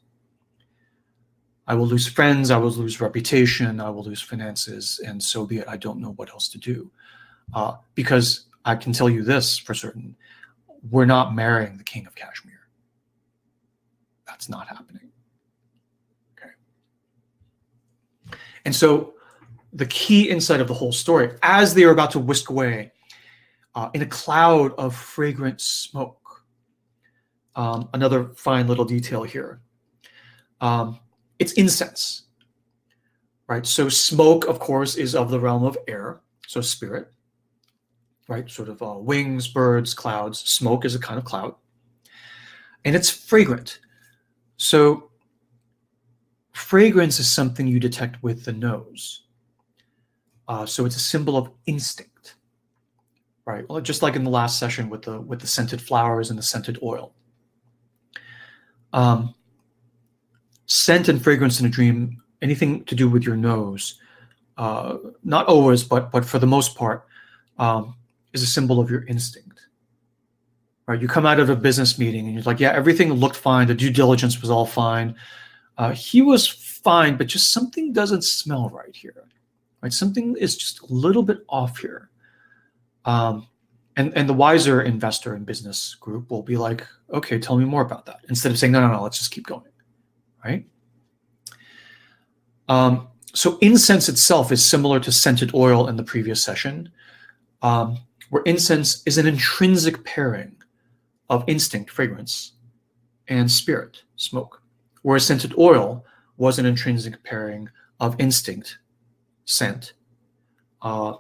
I will lose friends. I will lose reputation. I will lose finances. And so be it. I don't know what else to do. Because I can tell you this for certain. We're not marrying the King of Kashmir. That's not happening. Okay. And so the key insight of the whole story, as they are about to whisk away in a cloud of fragrant smoke, another fine little detail here, it's incense, right? So smoke, of course, is of the realm of air, so spirit. Right, sort of wings, birds, clouds. Smoke is a kind of cloud. And it's fragrant. So fragrance is something you detect with the nose. So it's a symbol of instinct, right? Well, just like in the last session with the scented flowers and the scented oil. Scent and fragrance in a dream, anything to do with your nose, not always, but for the most part, is a symbol of your instinct, right? You come out of a business meeting and you're like, yeah, everything looked fine. The due diligence was all fine. He was fine, but just something doesn't smell right here, right? Something is just a little bit off here. And the wiser investor in business group will be like, okay, tell me more about that. Instead of saying, no, let's just keep going, right? So incense itself is similar to scented oil in the previous session. Where incense is an intrinsic pairing of instinct, fragrance, and spirit, smoke. Whereas scented oil was an intrinsic pairing of instinct, scent, and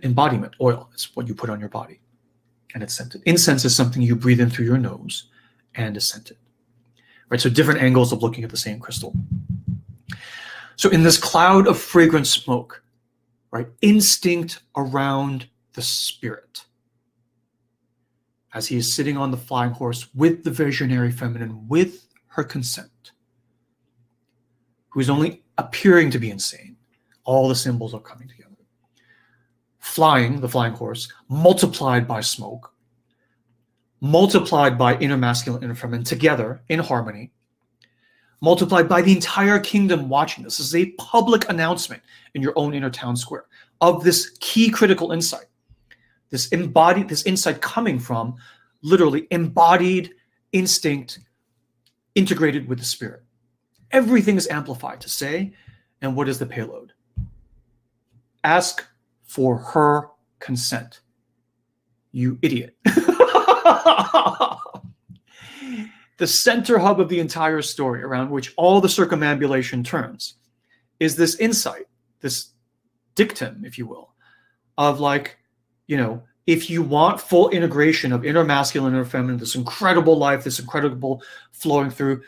embodiment, oil. It's what you put on your body, and it's scented. Incense is something you breathe in through your nose and is scented. Right? So different angles of looking at the same crystal. So in this cloud of fragrant smoke, right, instinct around the spirit, as he is sitting on the flying horse with the visionary feminine, with her consent, who is only appearing to be insane. All the symbols are coming together. Flying, the flying horse, multiplied by smoke, multiplied by inner masculine, inner feminine, together in harmony, multiplied by the entire kingdom watching this. This is a public announcement in your own inner town square of this key critical insight. This insight coming from literally embodied instinct integrated with the spirit. Everything is amplified to say, and what is the payload? Ask for her consent. You idiot. The center hub of the entire story around which all the circumambulation turns is this insight, this dictum, if you will, of like, you know, if you want full integration of inner masculine, inner feminine, this incredible life, this incredible flowing through,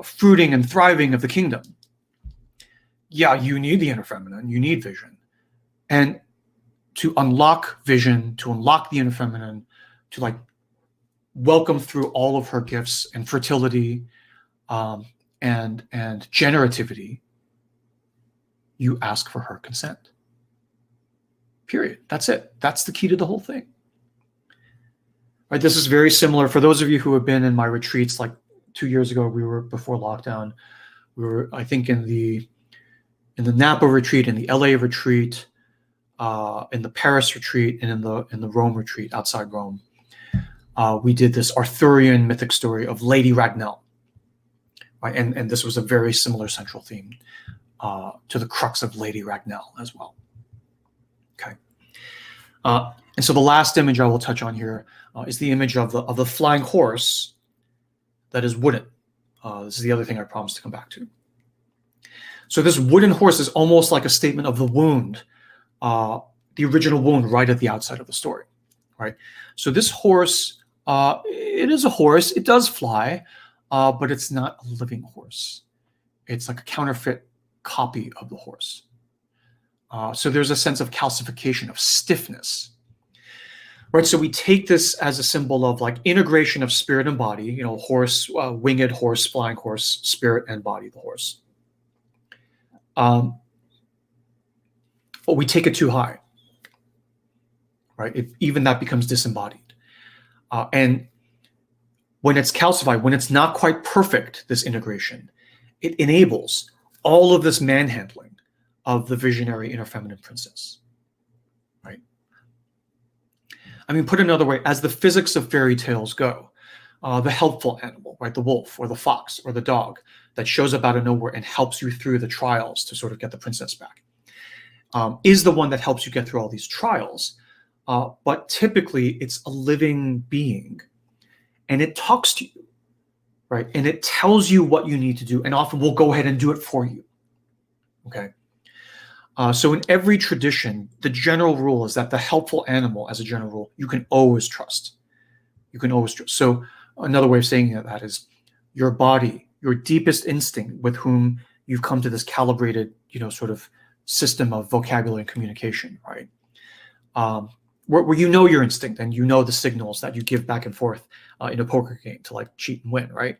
fruiting and thriving of the kingdom, yeah, you need the inner feminine, you need vision. And to unlock vision, to unlock the inner feminine, to like welcome through all of her gifts and fertility and generativity, you ask for her consent. Period. That's it. That's the key to the whole thing. Right? This is very similar for those of you who have been in my retreats. Like 2 years ago, we were before lockdown. We were, I think, in the Napa retreat, in the LA retreat, in the Paris retreat, and in the Rome retreat outside Rome. We did this Arthurian mythic story of Lady Ragnell. Right? And this was a very similar central theme to the crux of Lady Ragnell as well. Okay. And so the last image I will touch on here is the image of the flying horse that is wooden. This is the other thing I promised to come back to. So this wooden horse is almost like a statement of the wound, the original wound right at the outside of the story, right? So this horse, it is a horse. It does fly, but it's not a living horse. It's like a counterfeit copy of the horse. So there's a sense of calcification, of stiffness, right? So we take this as a symbol of like integration of spirit and body, you know, horse, winged horse, flying horse, spirit and body, the horse. But we take it too high, right? Even that becomes disembodied. And when it's calcified, when it's not quite perfect, this integration, it enables all of this manhandling of the visionary inner feminine princess, right? I mean, put another way, as the physics of fairy tales go, the helpful animal, right, the wolf or the fox or the dog that shows up out of nowhere and helps you through the trials to sort of get the princess back, is the one that helps you get through all these trials. But typically it's a living being and it talks to you, right? And it tells you what you need to do, and often will go ahead and do it for you, okay? So in every tradition, the general rule is that the helpful animal, as a general rule, you can always trust. You can always trust. So another way of saying that is your body, your deepest instinct with whom you've come to this calibrated, you know, sort of system of vocabulary and communication, right? Where you know your instinct and you know the signals that you give back and forth in a poker game to like cheat and win, right?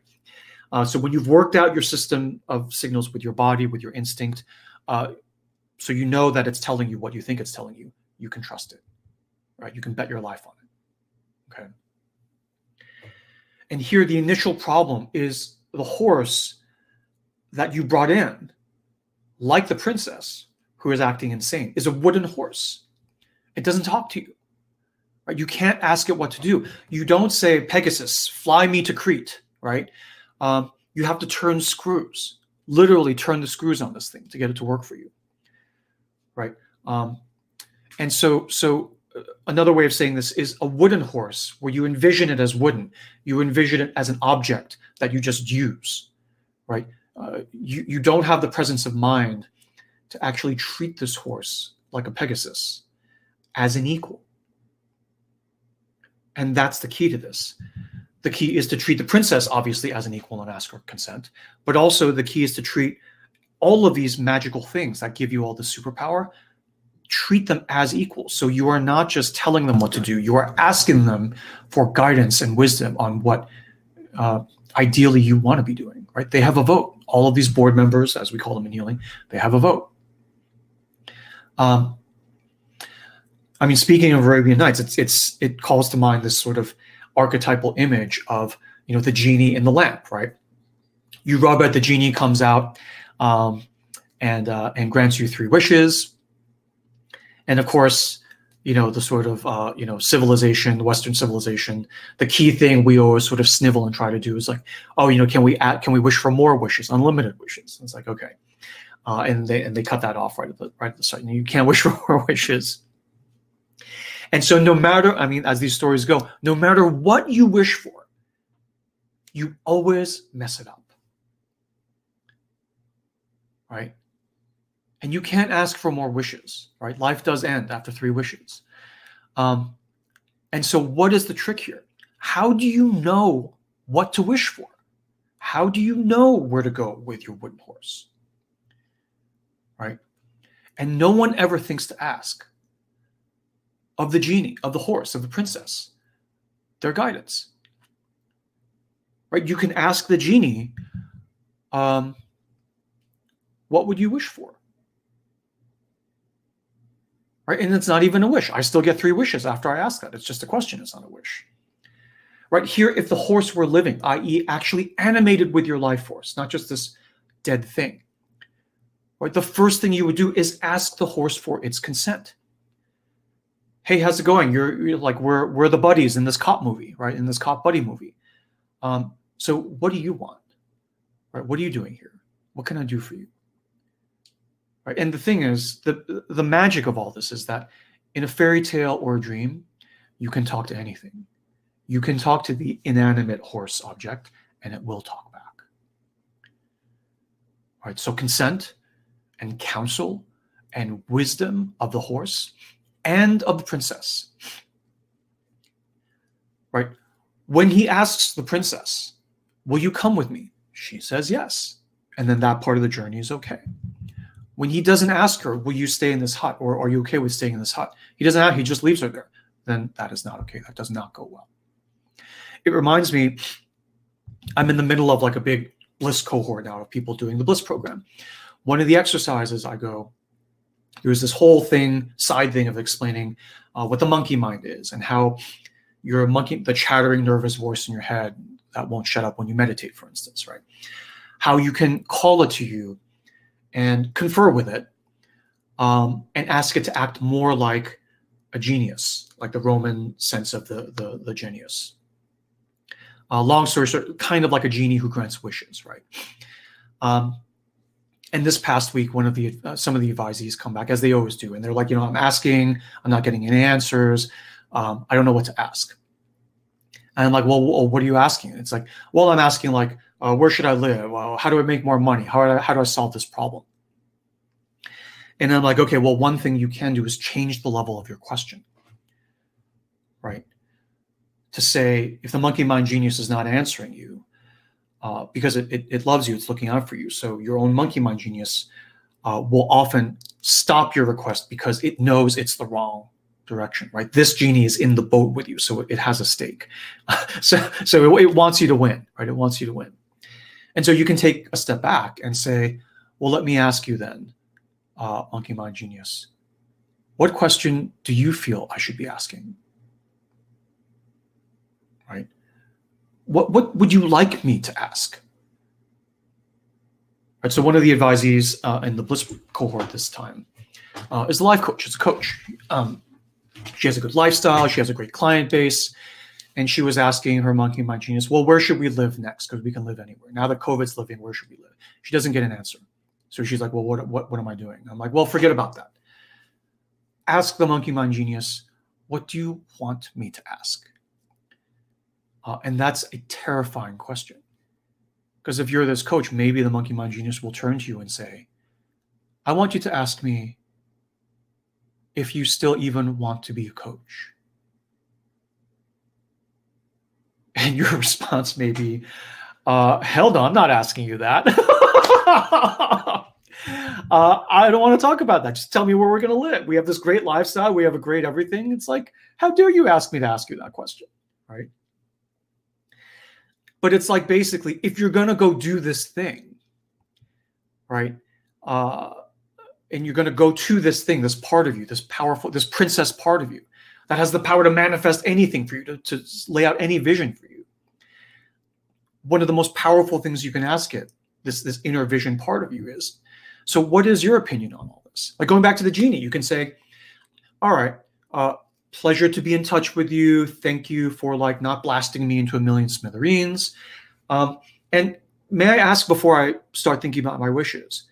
So when you've worked out your system of signals with your body, with your instinct, so you know that it's telling you what you think it's telling you, you can trust it, right? You can bet your life on it, okay? And here the initial problem is the horse that you brought in, like the princess who is acting insane, is a wooden horse. It doesn't talk to you, right? You can't ask it what to do. You don't say, Pegasus, fly me to Crete, right? You have to turn screws, literally turn the screws on this thing to get it to work for you, right? And so another way of saying this is a wooden horse, where you envision it as wooden. You envision it as an object that you just use, right? You don't have the presence of mind to actually treat this horse like a Pegasus, as an equal. And that's the key to this. The key is to treat the princess, obviously, as an equal and ask her consent. But also the key is to treat all of these magical things that give you all the superpower, treat them as equals. So you are not just telling them what to do. You are asking them for guidance and wisdom on what ideally you want to be doing, right? They have a vote. All of these board members, as we call them in healing, they have a vote. I mean, speaking of Arabian Nights, it calls to mind this sort of archetypal image of, you know, the genie in the lamp, right? You rub it, the genie comes out and grants you 3 wishes. And of course, you know, the sort of you know, civilization, Western civilization, the key thing we always sort of snivel and try to do is like, oh, you know, can we wish for more wishes, unlimited wishes? And it's like, okay, and they cut that off right at the start. You can't wish for more wishes. And so no matter, I mean, as these stories go, no matter what you wish for, you always mess it up, right? And you can't ask for more wishes, right? Life does end after 3 wishes. And so what is the trick here? How do you know what to wish for? How do you know where to go with your wooden horse, right? And no one ever thinks to ask of the genie, of the horse, of the princess, their guidance, right? You can ask the genie, what would you wish for? Right? And it's not even a wish. I still get 3 wishes after I ask that. It's just a question. It's not a wish. Right here, if the horse were living, i.e. actually animated with your life force, not just this dead thing, right? The first thing you would do is ask the horse for its consent. Hey, how's it going? You're like, we're the buddies in this cop movie, right? In this cop buddy movie. So what do you want? Right? What are you doing here? What can I do for you? Right? And the thing is, the magic of all this is that in a fairy tale or a dream, you can talk to anything. You can talk to the inanimate horse object, and it will talk back. Right? So consent, and counsel and wisdom of the horse and of the princess. Right? When he asks the princess, will you come with me? She says yes. And then that part of the journey is okay. When he doesn't ask her, will you stay in this hut? Or are you okay with staying in this hut? He doesn't ask, he just leaves her there. Then that is not okay. That does not go well. It reminds me, I'm in the middle of like a big bliss cohort now of people doing the bliss program. One of the exercises there's this whole thing, side thing of explaining what the monkey mind is and how your monkey, the chattering nervous voice in your head that won't shut up when you meditate, for instance, right? How you can call it to you and confer with it and ask it to act more like a genius, like the Roman sense of the genius. Long story short, kind of like a genie who grants wishes, right? And this past week, some of the advisees come back, as they always do, and they're like, I'm asking, I'm not getting any answers. I don't know what to ask. And I'm like, well, what are you asking? And it's like, well, I'm asking like, where should I live? How do I make more money? How do I solve this problem? And I'm like, okay, well, one thing you can do is change the level of your question, right? To say, if the monkey mind genius is not answering you, because it loves you, it's looking out for you. So your own monkey mind genius will often stop your request because it knows it's the wrong direction, right? This genie is in the boat with you, so it has a stake. so it wants you to win, right? It wants you to win. And so you can take a step back and say, well, let me ask you then, monkey mind genius, what question do you feel I should be asking? Right? What would you like me to ask? Right, so one of the advisees in the Bliss cohort this time is a life coach. It's a coach. She has a good lifestyle. She has a great client base. And she was asking her monkey mind genius, well, where should we live next? Because we can live anywhere. Now that COVID's living, where should we live? She doesn't get an answer. So she's like, well, what am I doing? I'm like, well, forget about that. Ask the monkey mind genius, what do you want me to ask? And that's a terrifying question. Because if you're this coach, maybe the monkey mind genius will turn to you and say, I want you to ask me if you still even want to be a coach. And your response may be, hell no, I'm not asking you that. I don't want to talk about that. Just tell me where we're going to live. We have this great lifestyle. We have a great everything. It's like, how dare you ask me to ask you that question, right? But it's like, basically, if you're going to go do this thing, right, and you're going to go to this thing, this part of you, this powerful, this princess part of you that has the power to manifest anything for you, to lay out any vision for you. One of the most powerful things you can ask it, this inner vision part of you is, so what is your opinion on all this? Like going back to the genie, you can say, all right, pleasure to be in touch with you. Thank you for like not blasting me into a million smithereens. And may I ask before I start thinking about my wishes,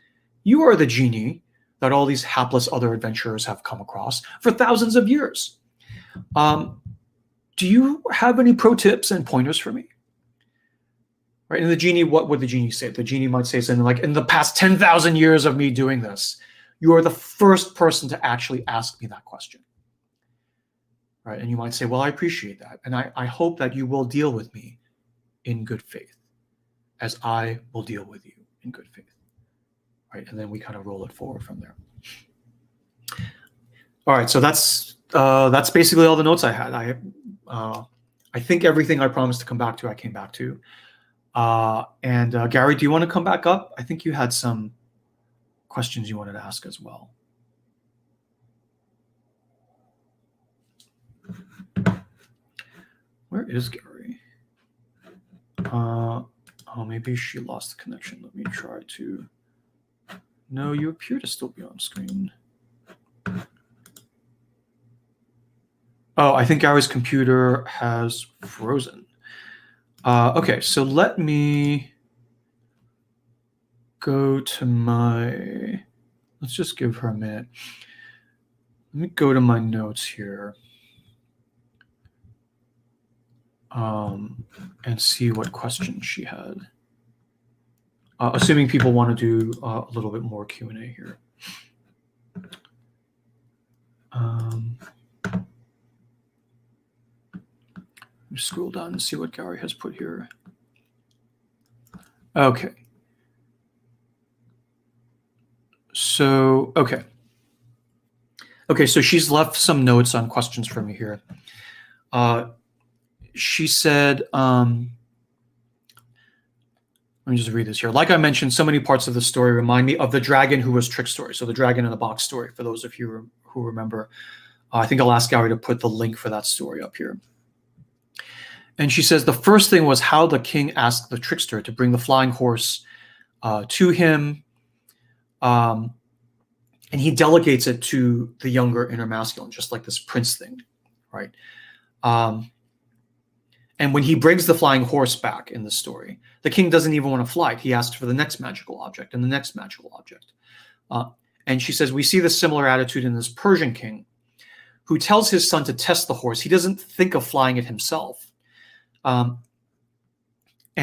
you are the genie that all these hapless other adventurers have come across for thousands of years. Do you have any pro tips and pointers for me? Right? And the genie, what would the genie say? The genie might say something like, in the past 10,000 years of me doing this, you are the first person to actually ask me that question. Right? And you might say, well, I appreciate that. And I hope that you will deal with me in good faith, as I will deal with you in good faith. Right? And then we kind of roll it forward from there. All right. So that's basically all the notes I had. I think everything I promised to come back to, I came back to. And Gary, do you want to come back up? I think you had some questions you wanted to ask as well. Where is Gary? Oh, maybe she lost the connection. Let me try to. No, you appear to still be on screen. Oh, I think Gary's computer has frozen. Okay, so let me go to my, let's just give her a minute. Let me go to my notes here and see what questions she had. assuming people want to do a little bit more Q&A here. Scroll down and see what Gary has put here. Okay. So, okay, so she's left some notes on questions for me here. She said, let me just read this here. Like I mentioned, so many parts of the story remind me of the dragon who was tricked story. So the dragon in the box story, for those of you who remember. I think I'll ask Gary to put the link for that story up here. And she says the first thing was how the king asked the trickster to bring the flying horse to him. And he delegates it to the younger inner masculine, just like this prince thing, right? And when he brings the flying horse back in the story, the king doesn't even want to fly it. He asks for the next magical object and the next magical object. And she says, we see the similar attitude in this Persian king who tells his son to test the horse. He doesn't think of flying it himself. And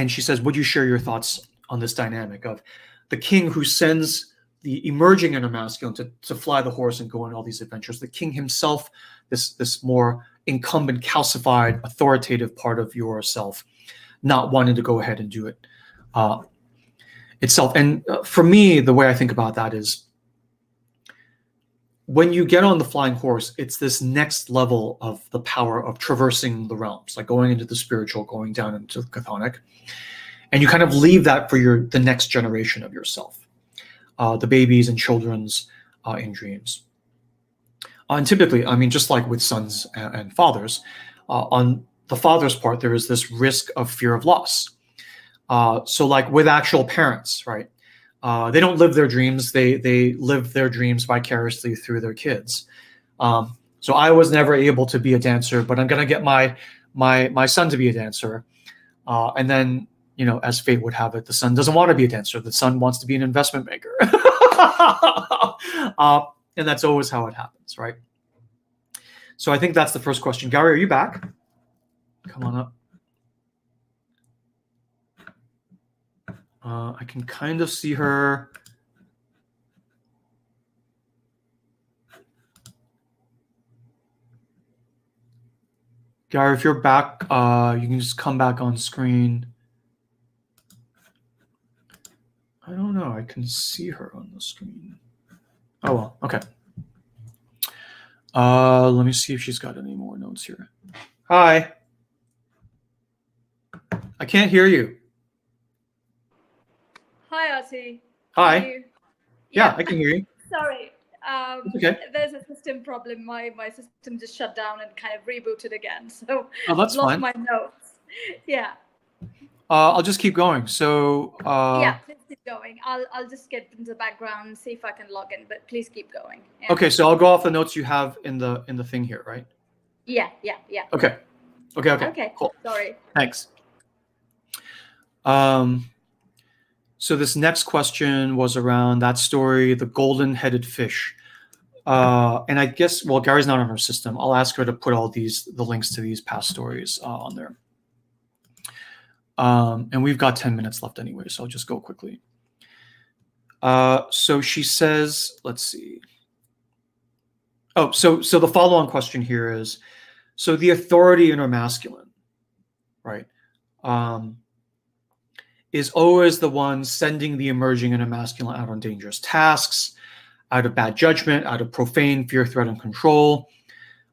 she says, would you share your thoughts on this dynamic of the king who sends the emerging inner masculine to fly the horse and go on all these adventures, the king himself, this more incumbent, calcified, authoritative part of yourself, not wanting to go ahead and do it itself. And for me, the way I think about that is when you get on the flying horse, it's this next level of the power of traversing the realms, like going into the spiritual, going down into the chthonic. And you kind of leave that for the next generation of yourself, the babies and children's in dreams. And typically, I mean, just like with sons and fathers, on the father's part, there is this risk of fear of loss. So like with actual parents, right? They don't live their dreams. They live their dreams vicariously through their kids. So I was never able to be a dancer, but I'm going to get my son to be a dancer. And then, you know, as fate would have it, the son doesn't want to be a dancer. The son wants to be an investment banker. And that's always how it happens, right? So I think that's the first question. Gary, are you back? Come on up. I can kind of see her. Gary, if you're back, you can just come back on screen. I don't know. I can see her on the screen. Oh, well. Okay. Let me see if she's got any more notes here. Hi. I can't hear you. Hi, Artie. Hi. Yeah, I can hear you. Sorry. Okay. There's a system problem. My system just shut down and kind of rebooted again. So that's lost fine. my notes. Yeah. I'll just keep going. So yeah, please keep going. I'll just get into the background and see if I can log in, but please keep going. Yeah. Okay, so I'll go off the notes you have in the thing here, right? Yeah. Okay. Cool. Sorry. Thanks. So this next question was around that story, the golden-headed fish. And I guess, well, Gary's not on her system. I'll ask her to put all the links to these past stories on there. And we've got 10 minutes left anyway, so I'll just go quickly. So she says, let's see. Oh, so the follow-on question here is, so the authority inner masculine, right, is always the one sending the emerging inner masculine out on dangerous tasks, out of bad judgment, out of profane fear, threat, and control.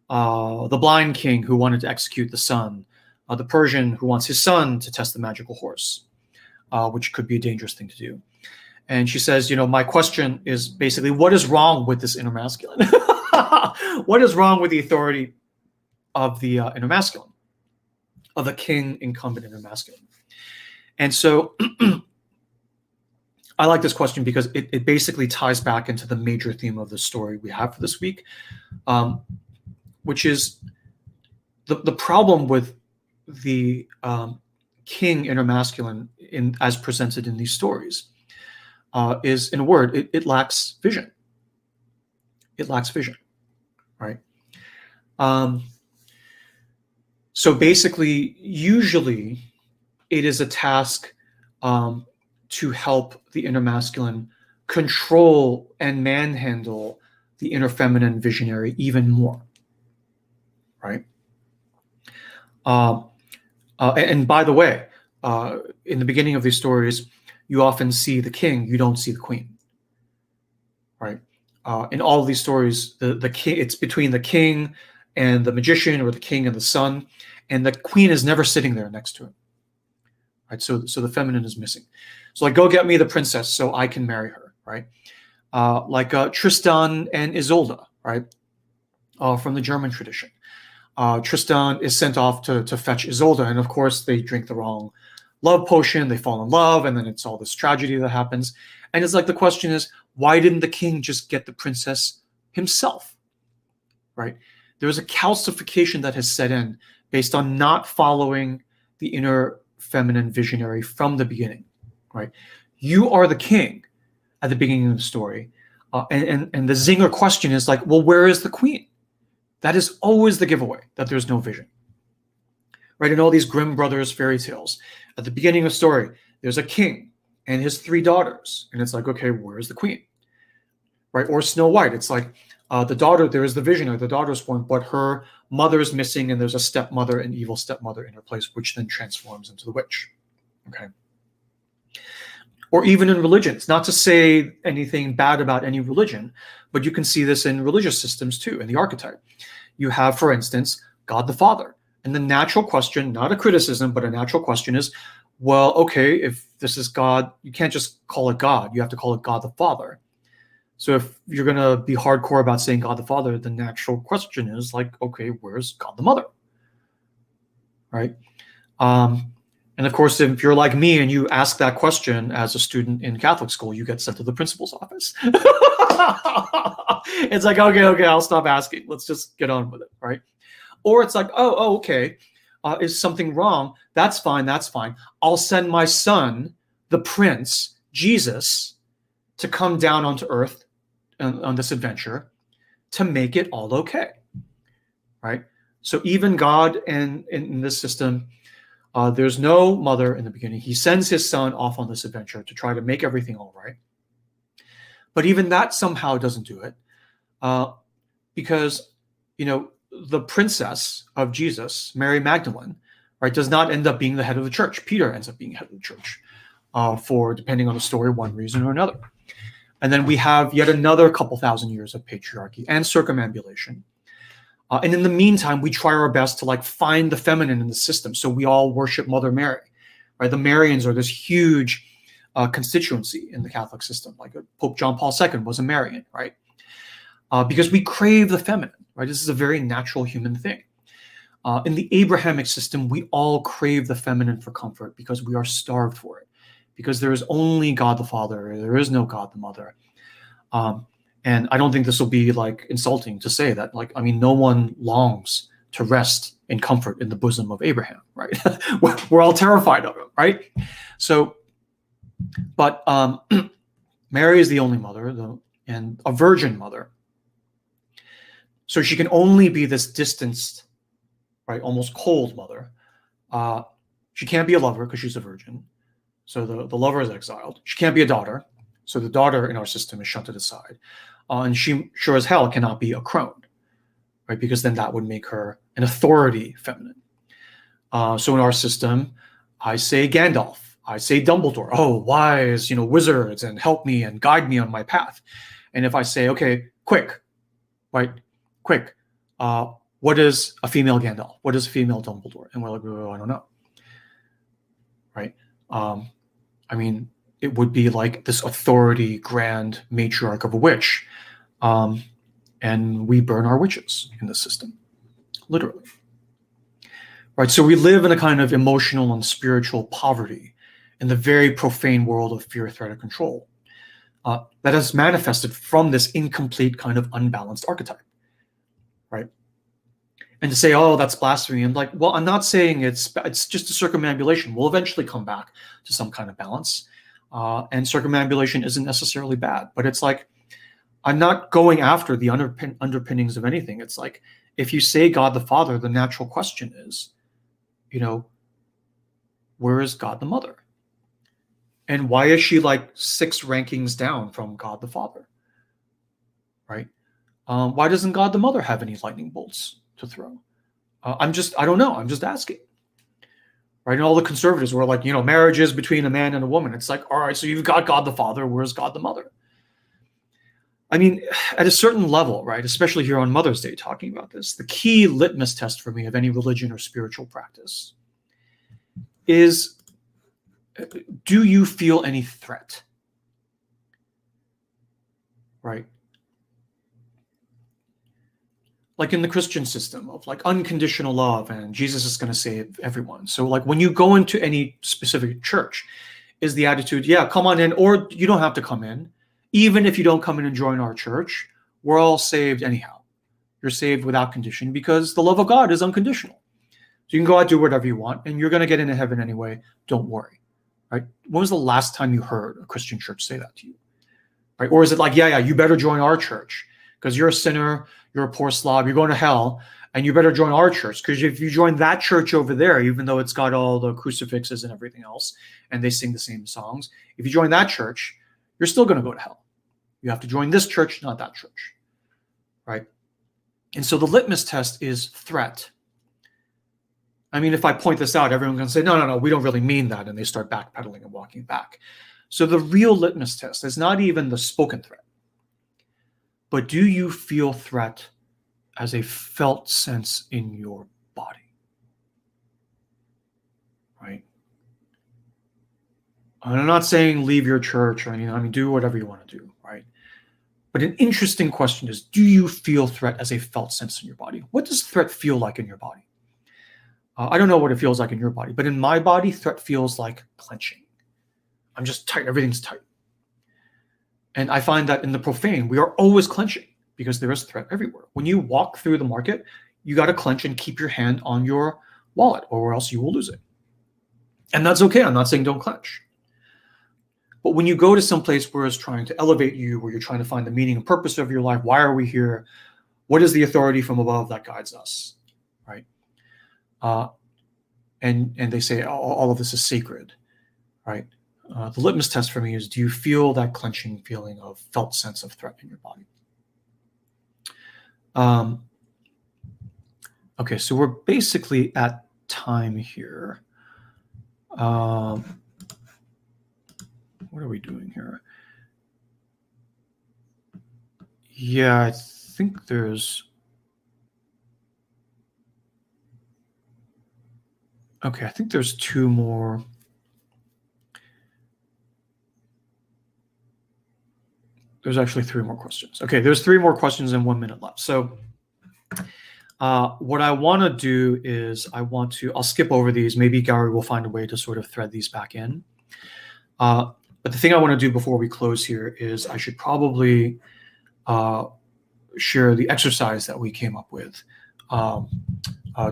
The blind king who wanted to execute the son. The Persian who wants his son to test the magical horse, which could be a dangerous thing to do. And she says, you know, my question is basically, what is wrong with this inner masculine? What is wrong with the authority of the inner masculine, of the king incumbent inner masculine? And so I like this question because it basically ties back into the major theme of the story we have for this week, which is the problem with the king inner masculine as presented in these stories is, in a word, it lacks vision. It lacks vision, right? So basically, usually it is a task to help the inner masculine control and manhandle the inner feminine visionary even more, right? And by the way, in the beginning of these stories, you often see the king, you don't see the queen, right? In all of these stories, the king, it's between the king and the magician, or the king and the sun, and the queen is never sitting there next to him, right? So the feminine is missing. So like, go get me the princess so I can marry her, right? Like Tristan and Isolde, right? From the German tradition. Tristan is sent off to fetch Isolde, and of course they drink the wrong love potion, they fall in love, and then it's all this tragedy that happens. And it's like, the question is, why didn't the king just get the princess himself, right? There's a calcification that has set in based on not following the inner feminine visionary from the beginning, right? You are the king at the beginning of the story, and the zinger question is like, well, where is the queen? That is always the giveaway, that there's no vision, right? In all these Grimm brothers fairy tales, at the beginning of the story, there's a king and his 3 daughters, and it's like, okay, where's the queen, right? Or Snow White, it's like, the daughter, there is the visionary, the daughter's born, but her mother is missing, and there's a stepmother, an evil stepmother in her place, which then transforms into the witch, okay? Or even in religions, not to say anything bad about any religion, but you can see this in religious systems too, in the archetype. You have, for instance, God the Father. And the natural question, not a criticism, but a natural question is, well, okay, if this is God, you can't just call it God. You have to call it God the Father. So if you're going to be hardcore about saying God the Father, the natural question is like, okay, where's God the Mother? Right? And of course, if you're like me and you ask that question as a student in Catholic school, you get sent to the principal's office. It's like, okay, I'll stop asking. Let's just get on with it, right? Or it's like, oh, okay, is something wrong? That's fine. I'll send my son, the prince, Jesus, to come down onto earth on this adventure to make it all okay, right? So even God in this system, there's no mother in the beginning. He sends his son off on this adventure to try to make everything all right. But even that somehow doesn't do it, because, you know, the princess of Jesus, Mary Magdalene, right, does not end up being the head of the church. Peter ends up being head of the church for, depending on the story, one reason or another. And then we have yet another couple thousand years of patriarchy and circumambulation. And in the meantime, we try our best to like find the feminine in the system. So we all worship Mother Mary, right? The Marians are this huge constituency in the Catholic system. Like Pope John Paul II was a Marian, right? Because we crave the feminine, right? This is a very natural human thing. In the Abrahamic system, we all crave the feminine for comfort because we are starved for it. Because there is only God the Father, there is no God the Mother. And I don't think this will be like insulting to say that, like, I mean, no one longs to rest in comfort in the bosom of Abraham, right? We're all terrified of him, right? So, but Mary is the only mother, and a virgin mother. So she can only be this distanced, right, almost cold mother. She can't be a lover because she's a virgin. So the lover is exiled. She can't be a daughter. So the daughter in our system is shunted aside. And she sure as hell cannot be a crone, right? Because then that would make her an authority feminine. So in our system, I say Gandalf, I say Dumbledore, oh, wise, you know, wizards, and help me and guide me on my path. And if I say, okay, quick, right, quick, what is a female Gandalf? What is a female Dumbledore? And we're like, oh, I don't know, right? I mean, it would be like this authority grand matriarch of a witch. And we burn our witches in the system, literally. Right, so we live in a kind of emotional and spiritual poverty in the very profane world of fear, threat, and control that has manifested from this incomplete kind of unbalanced archetype, right? And to say, oh, that's blasphemy, I'm like, well, I'm not saying it's just a circumambulation. We'll eventually come back to some kind of balance. And circumambulation isn't necessarily bad, but it's like, I'm not going after the underpinnings of anything. It's like, if you say God the Father, the natural question is, you know, where is God the Mother? And why is she like 6 rankings down from God the Father? Right? Why doesn't God the Mother have any lightning bolts to throw? I don't know. I'm just asking. Right? And all the conservatives were like, marriage is between a man and a woman. It's like, all right, so you've got God the Father. Where's God the Mother? I mean, at a certain level, right, especially here on Mother's Day talking about this, the key litmus test for me of any religion or spiritual practice is, do you feel any threat? Right? Like in the Christian system of like unconditional love and Jesus is going to save everyone. So like when you go into any specific church, is the attitude, yeah, come on in, or you don't have to come in. Even if you don't come in and join our church, we're all saved anyhow. You're saved without condition because the love of God is unconditional. So you can go out, do whatever you want, and you're going to get into heaven anyway. Don't worry. Right? When was the last time you heard a Christian church say that to you? Right? Or is it like, yeah, you better join our church because you're a sinner, you're a poor slob, you're going to hell, and you better join our church because if you join that church over there, even though it's got all the crucifixes and everything else, and they sing the same songs, if you join that church, you're still going to go to hell. You have to join this church, not that church. Right? And so the litmus test is threat. I mean, if I point this out, everyone can say, no, we don't really mean that. And they start backpedaling and walking back. So the real litmus test is not even the spoken threat, but do you feel threat as a felt sense in your body? Right? And I'm not saying leave your church or anything. I mean, do whatever you want to do, right? But an interesting question is, do you feel threat as a felt sense in your body? What does threat feel like in your body? I don't know what it feels like in your body, but in my body, threat feels like clenching. I'm just tight. Everything's tight. And I find that in the profane, we are always clenching because there is threat everywhere. When you walk through the market, you got to clench and keep your hand on your wallet or else you will lose it. And that's okay. I'm not saying don't clench. But when you go to some place where it's trying to elevate you, where you're trying to find the meaning and purpose of your life, why are we here? What is the authority from above that guides us, right? And they say all of this is sacred, right? The litmus test for me is, do you feel that clenching feeling of felt sense of threat in your body? Okay, so we're basically at time here. What are we doing here? Yeah, I think there's... Okay, I think there's 2 more. There's actually 3 more questions. Okay, there's 3 more questions and 1 minute left. So what I want to do is I'll skip over these. Maybe Gary will find a way to sort of thread these back in. But the thing I want to do before we close here is I should probably share the exercise that we came up with to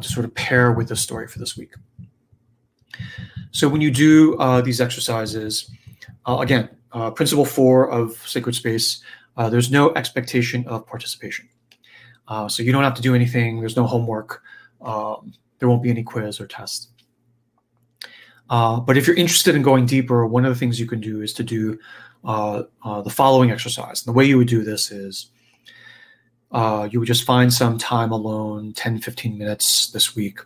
sort of pair with the story for this week. So when you do these exercises, again, principle 4 of Sacred Space, there's no expectation of participation. So you don't have to do anything. There's no homework. There won't be any quiz or test. But if you're interested in going deeper, one of the things you can do is to do the following exercise. And the way you would do this is you would just find some time alone, 10, 15 minutes this week,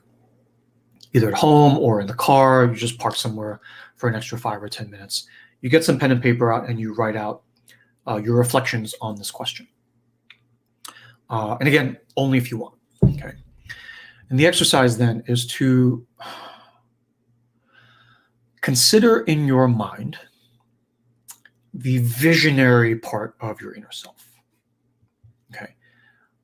either at home or in the car. You just park somewhere for an extra 5 or 10 minutes. You get some pen and paper out and you write out your reflections on this question. And again, only if you want, okay? And the exercise then is to consider in your mind the visionary part of your inner self, okay?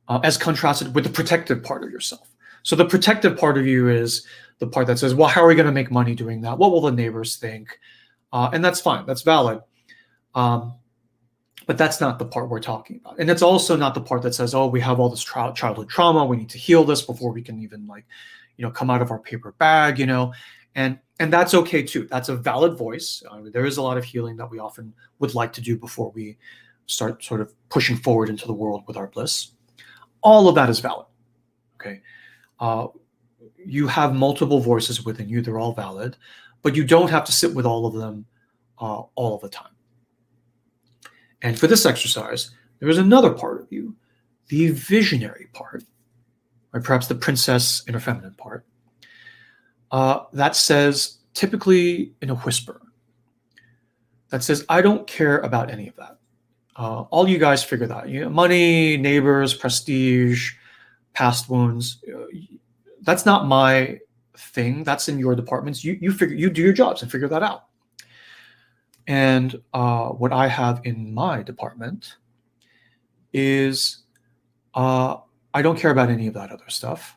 As contrasted with the protective part of yourself. So the protective part of you is the part that says, well, how are we going to make money doing that? What will the neighbors think? And that's fine. That's valid. But that's not the part we're talking about. And it's also not the part that says, oh, we have all this childhood trauma. We need to heal this before we can even, like, come out of our paper bag, And that's okay too. That's a valid voice. There is a lot of healing that we often would like to do before we start sort of pushing forward into the world with our bliss. All of that is valid, okay? You have multiple voices within you. They're all valid, but you don't have to sit with all of them all of the time. And for this exercise, there is another part of you, the visionary part, or perhaps the princess inner feminine part, that says, typically in a whisper, that says, I don't care about any of that. All you guys figure that. Money, neighbors, prestige, past wounds, that's not my thing. That's in your departments. You do your jobs and figure that out. And what I have in my department is I don't care about any of that other stuff.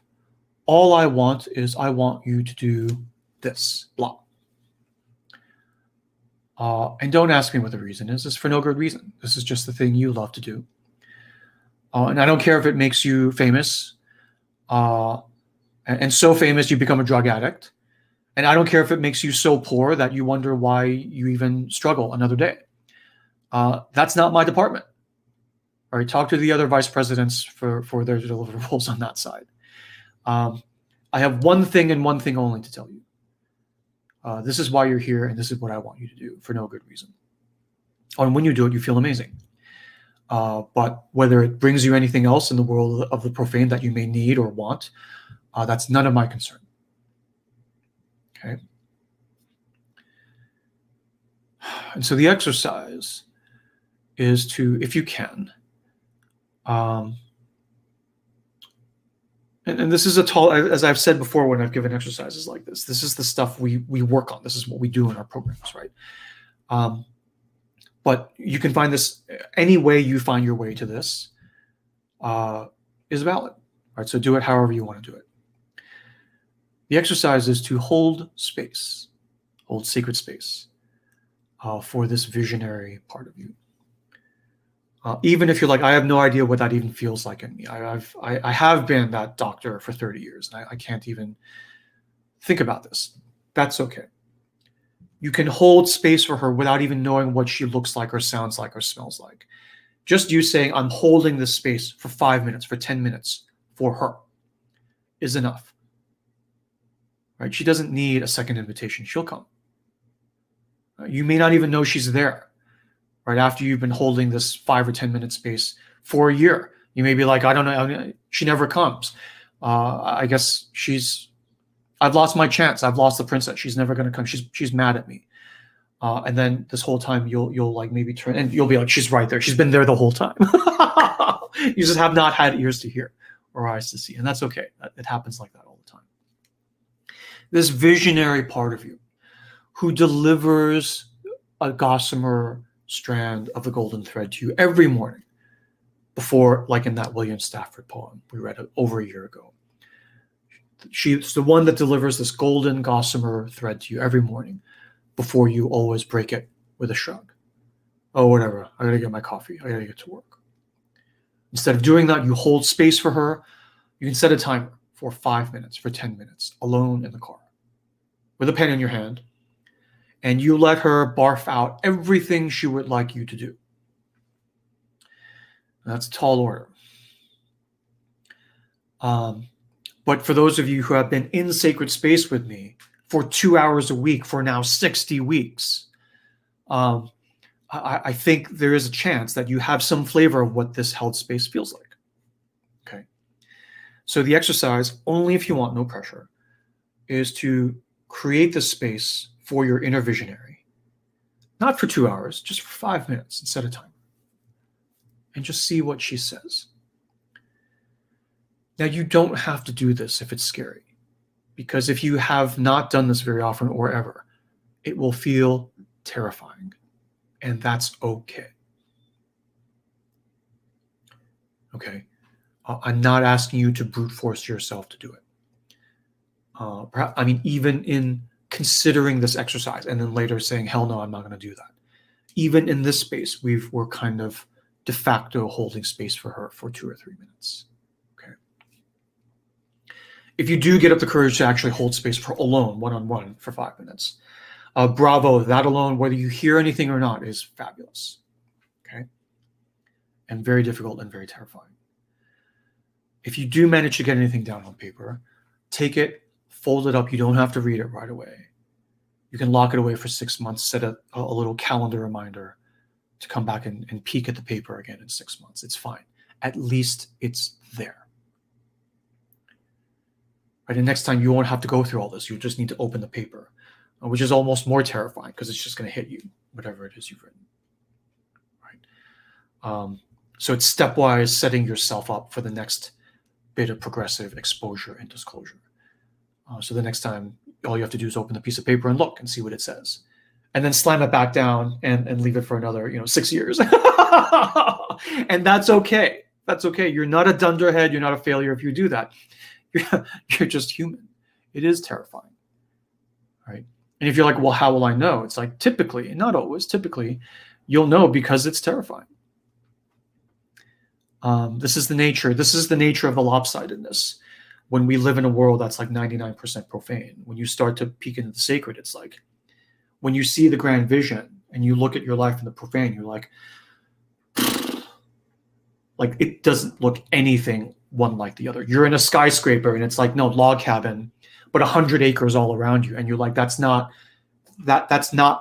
All I want is I want you to do this, blah. And don't ask me what the reason is. It's for no good reason. This is just the thing you love to do. And I don't care if it makes you famous, and so famous you become a drug addict. And I don't care if it makes you so poor that you wonder why you even struggle another day. That's not my department. All right, talk to the other vice presidents for their deliverables on that side. I have one thing and one thing only to tell you. This is why you're here, and this is what I want you to do for no good reason. And when you do it, you feel amazing. But whether it brings you anything else in the world of the profane that you may need or want, that's none of my concern. Okay. And so the exercise is to, if you can, and this is a tall, as I've said before when I've given exercises like this is the stuff we work on. This is what we do in our programs, right? But you can find this, any way you find your way to this is valid, right? So do it however you want to do it. The exercise is to hold space, hold sacred space for this visionary part of you. Even if you're like, I have no idea what that even feels like in me. I have been that doctor for 30 years, and I can't even think about this. That's okay. You can hold space for her without even knowing what she looks like or sounds like or smells like. Just you saying, I'm holding this space for 5 minutes, for 10 minutes for her is enough. Right? She doesn't need a second invitation. She'll come. You may not even know she's there. Right after you've been holding this 5 or 10 minute space for a year, you may be like, I don't know, she never comes. I guess I've lost my chance. I've lost the princess. She's never going to come. She's mad at me. And then this whole time you'll like maybe turn and you'll be like, she's right there. She's been there the whole time. You just have not had ears to hear or eyes to see. And that's okay. It happens like that all the time. This visionary part of you who delivers a gossamer strand of the golden thread to you every morning before, like in that William Stafford poem we read over a year ago. She's the one that delivers this golden gossamer thread to you every morning before you always break it with a shrug. Oh, whatever. I got to get my coffee. I got to get to work. Instead of doing that, you hold space for her. You can set a timer for 5 minutes, for 10 minutes, alone in the car with a pen in your hand. And you let her barf out everything she would like you to do. That's a tall order. But for those of you who have been in sacred space with me for 2 hours a week for now 60 weeks, I think there is a chance that you have some flavor of what this held space feels like. Okay. So the exercise, only if you want, no pressure, is to create the space for your inner visionary. Not for 2 hours, just for 5 minutes and set a timer. And just see what she says. Now, you don't have to do this if it's scary. Because if you have not done this very often or ever, it will feel terrifying. And that's okay. Okay? I'm not asking you to brute force yourself to do it. Perhaps, I mean, even in considering this exercise and then later saying, hell no, I'm not going to do that. Even in this space, we're kind of de facto holding space for her for 2 or 3 minutes. Okay. If you do get up the courage to actually hold space for alone, one-on-one for 5 minutes, bravo, that alone, whether you hear anything or not, is fabulous. Okay. And very difficult and very terrifying. If you do manage to get anything down on paper, take it, fold it up. You don't have to read it right away. You can lock it away for 6 months, set a little calendar reminder to come back and peek at the paper again in 6 months. It's fine. At least it's there. Right? And next time you won't have to go through all this. You just need to open the paper, which is almost more terrifying because it's just going to hit you, whatever it is you've written. Right? So it's stepwise setting yourself up for the next bit of progressive exposure and disclosure. So the next time, all you have to do is open the piece of paper and look and see what it says, and then slam it back down and leave it for another 6 years. And that's okay. That's okay. You're not a dunderhead. You're not a failure if you do that. You're just human. It is terrifying, right? And if you're like, well, how will I know? It's like typically, not always, typically, you'll know because it's terrifying. This is the nature. This is the nature of the lopsidedness. When we live in a world that's like 99% profane, when you start to peek into the sacred, it's like when you see the grand vision and you look at your life in the profane, you're like it doesn't look anything one like the other. You're in a skyscraper and it's like, no, log cabin, but 100 acres all around you. And you're like, that's not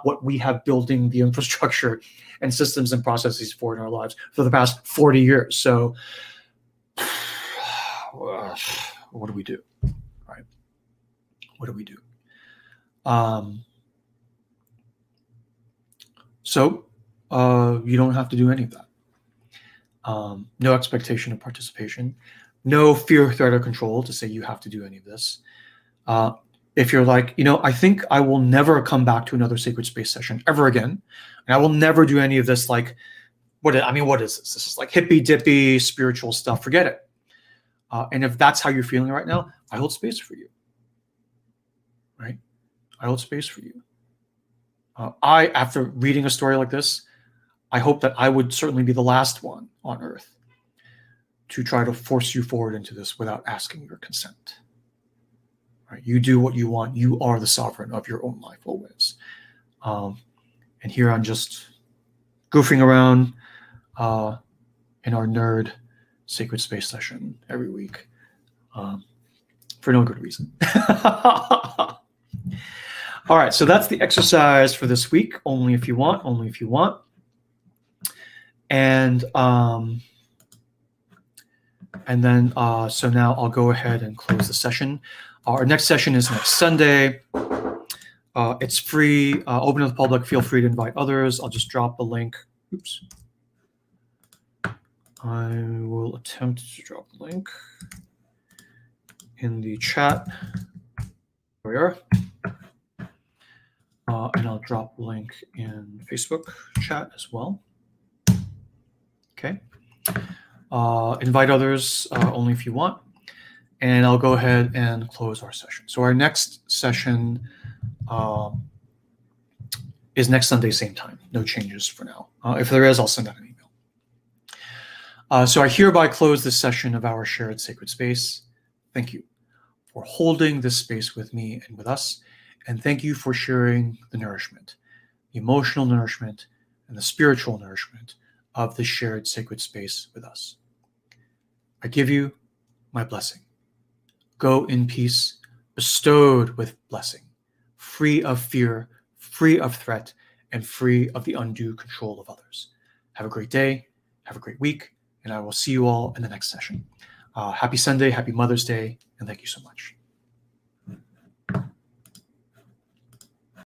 what we have building the infrastructure and systems and processes for in our lives for the past 40 years. So what do we do? Right? What do we do? So you don't have to do any of that. No expectation of participation, no fear, threat, or control to say you have to do any of this. If you're like, I think I will never come back to another sacred space session ever again, and I will never do any of this, like, what is this? This is like hippy dippy spiritual stuff. Forget it. And if that's how you're feeling right now, I hold space for you. Right? I hold space for you. After reading a story like this, I hope that I would certainly be the last one on earth to try to force you forward into this without asking your consent. Right? You do what you want. You are the sovereign of your own life always. And here I'm just goofing around in our nerd sacred space session every week for no good reason. All right, so that's the exercise for this week. Only if you want, only if you want. And then so now I'll go ahead and close the session. Our next session is next Sunday. It's free, open to the public. Feel free to invite others. I'll just drop the link. Oops. I will attempt to drop the link in the chat. There we are. And I'll drop the link in Facebook chat as well. Okay. Invite others only if you want. And I'll go ahead and close our session. So our next session is next Sunday, same time. No changes for now. If there is, I'll send out an email. So I hereby close this session of our shared sacred space. Thank you for holding this space with me and with us. And thank you for sharing the nourishment, the emotional nourishment, and the spiritual nourishment of this shared sacred space with us. I give you my blessing. Go in peace, bestowed with blessing, free of fear, free of threat, and free of the undue control of others. Have a great day, have a great week, and I will see you all in the next session. Happy Sunday, happy Mother's Day, and thank you so much.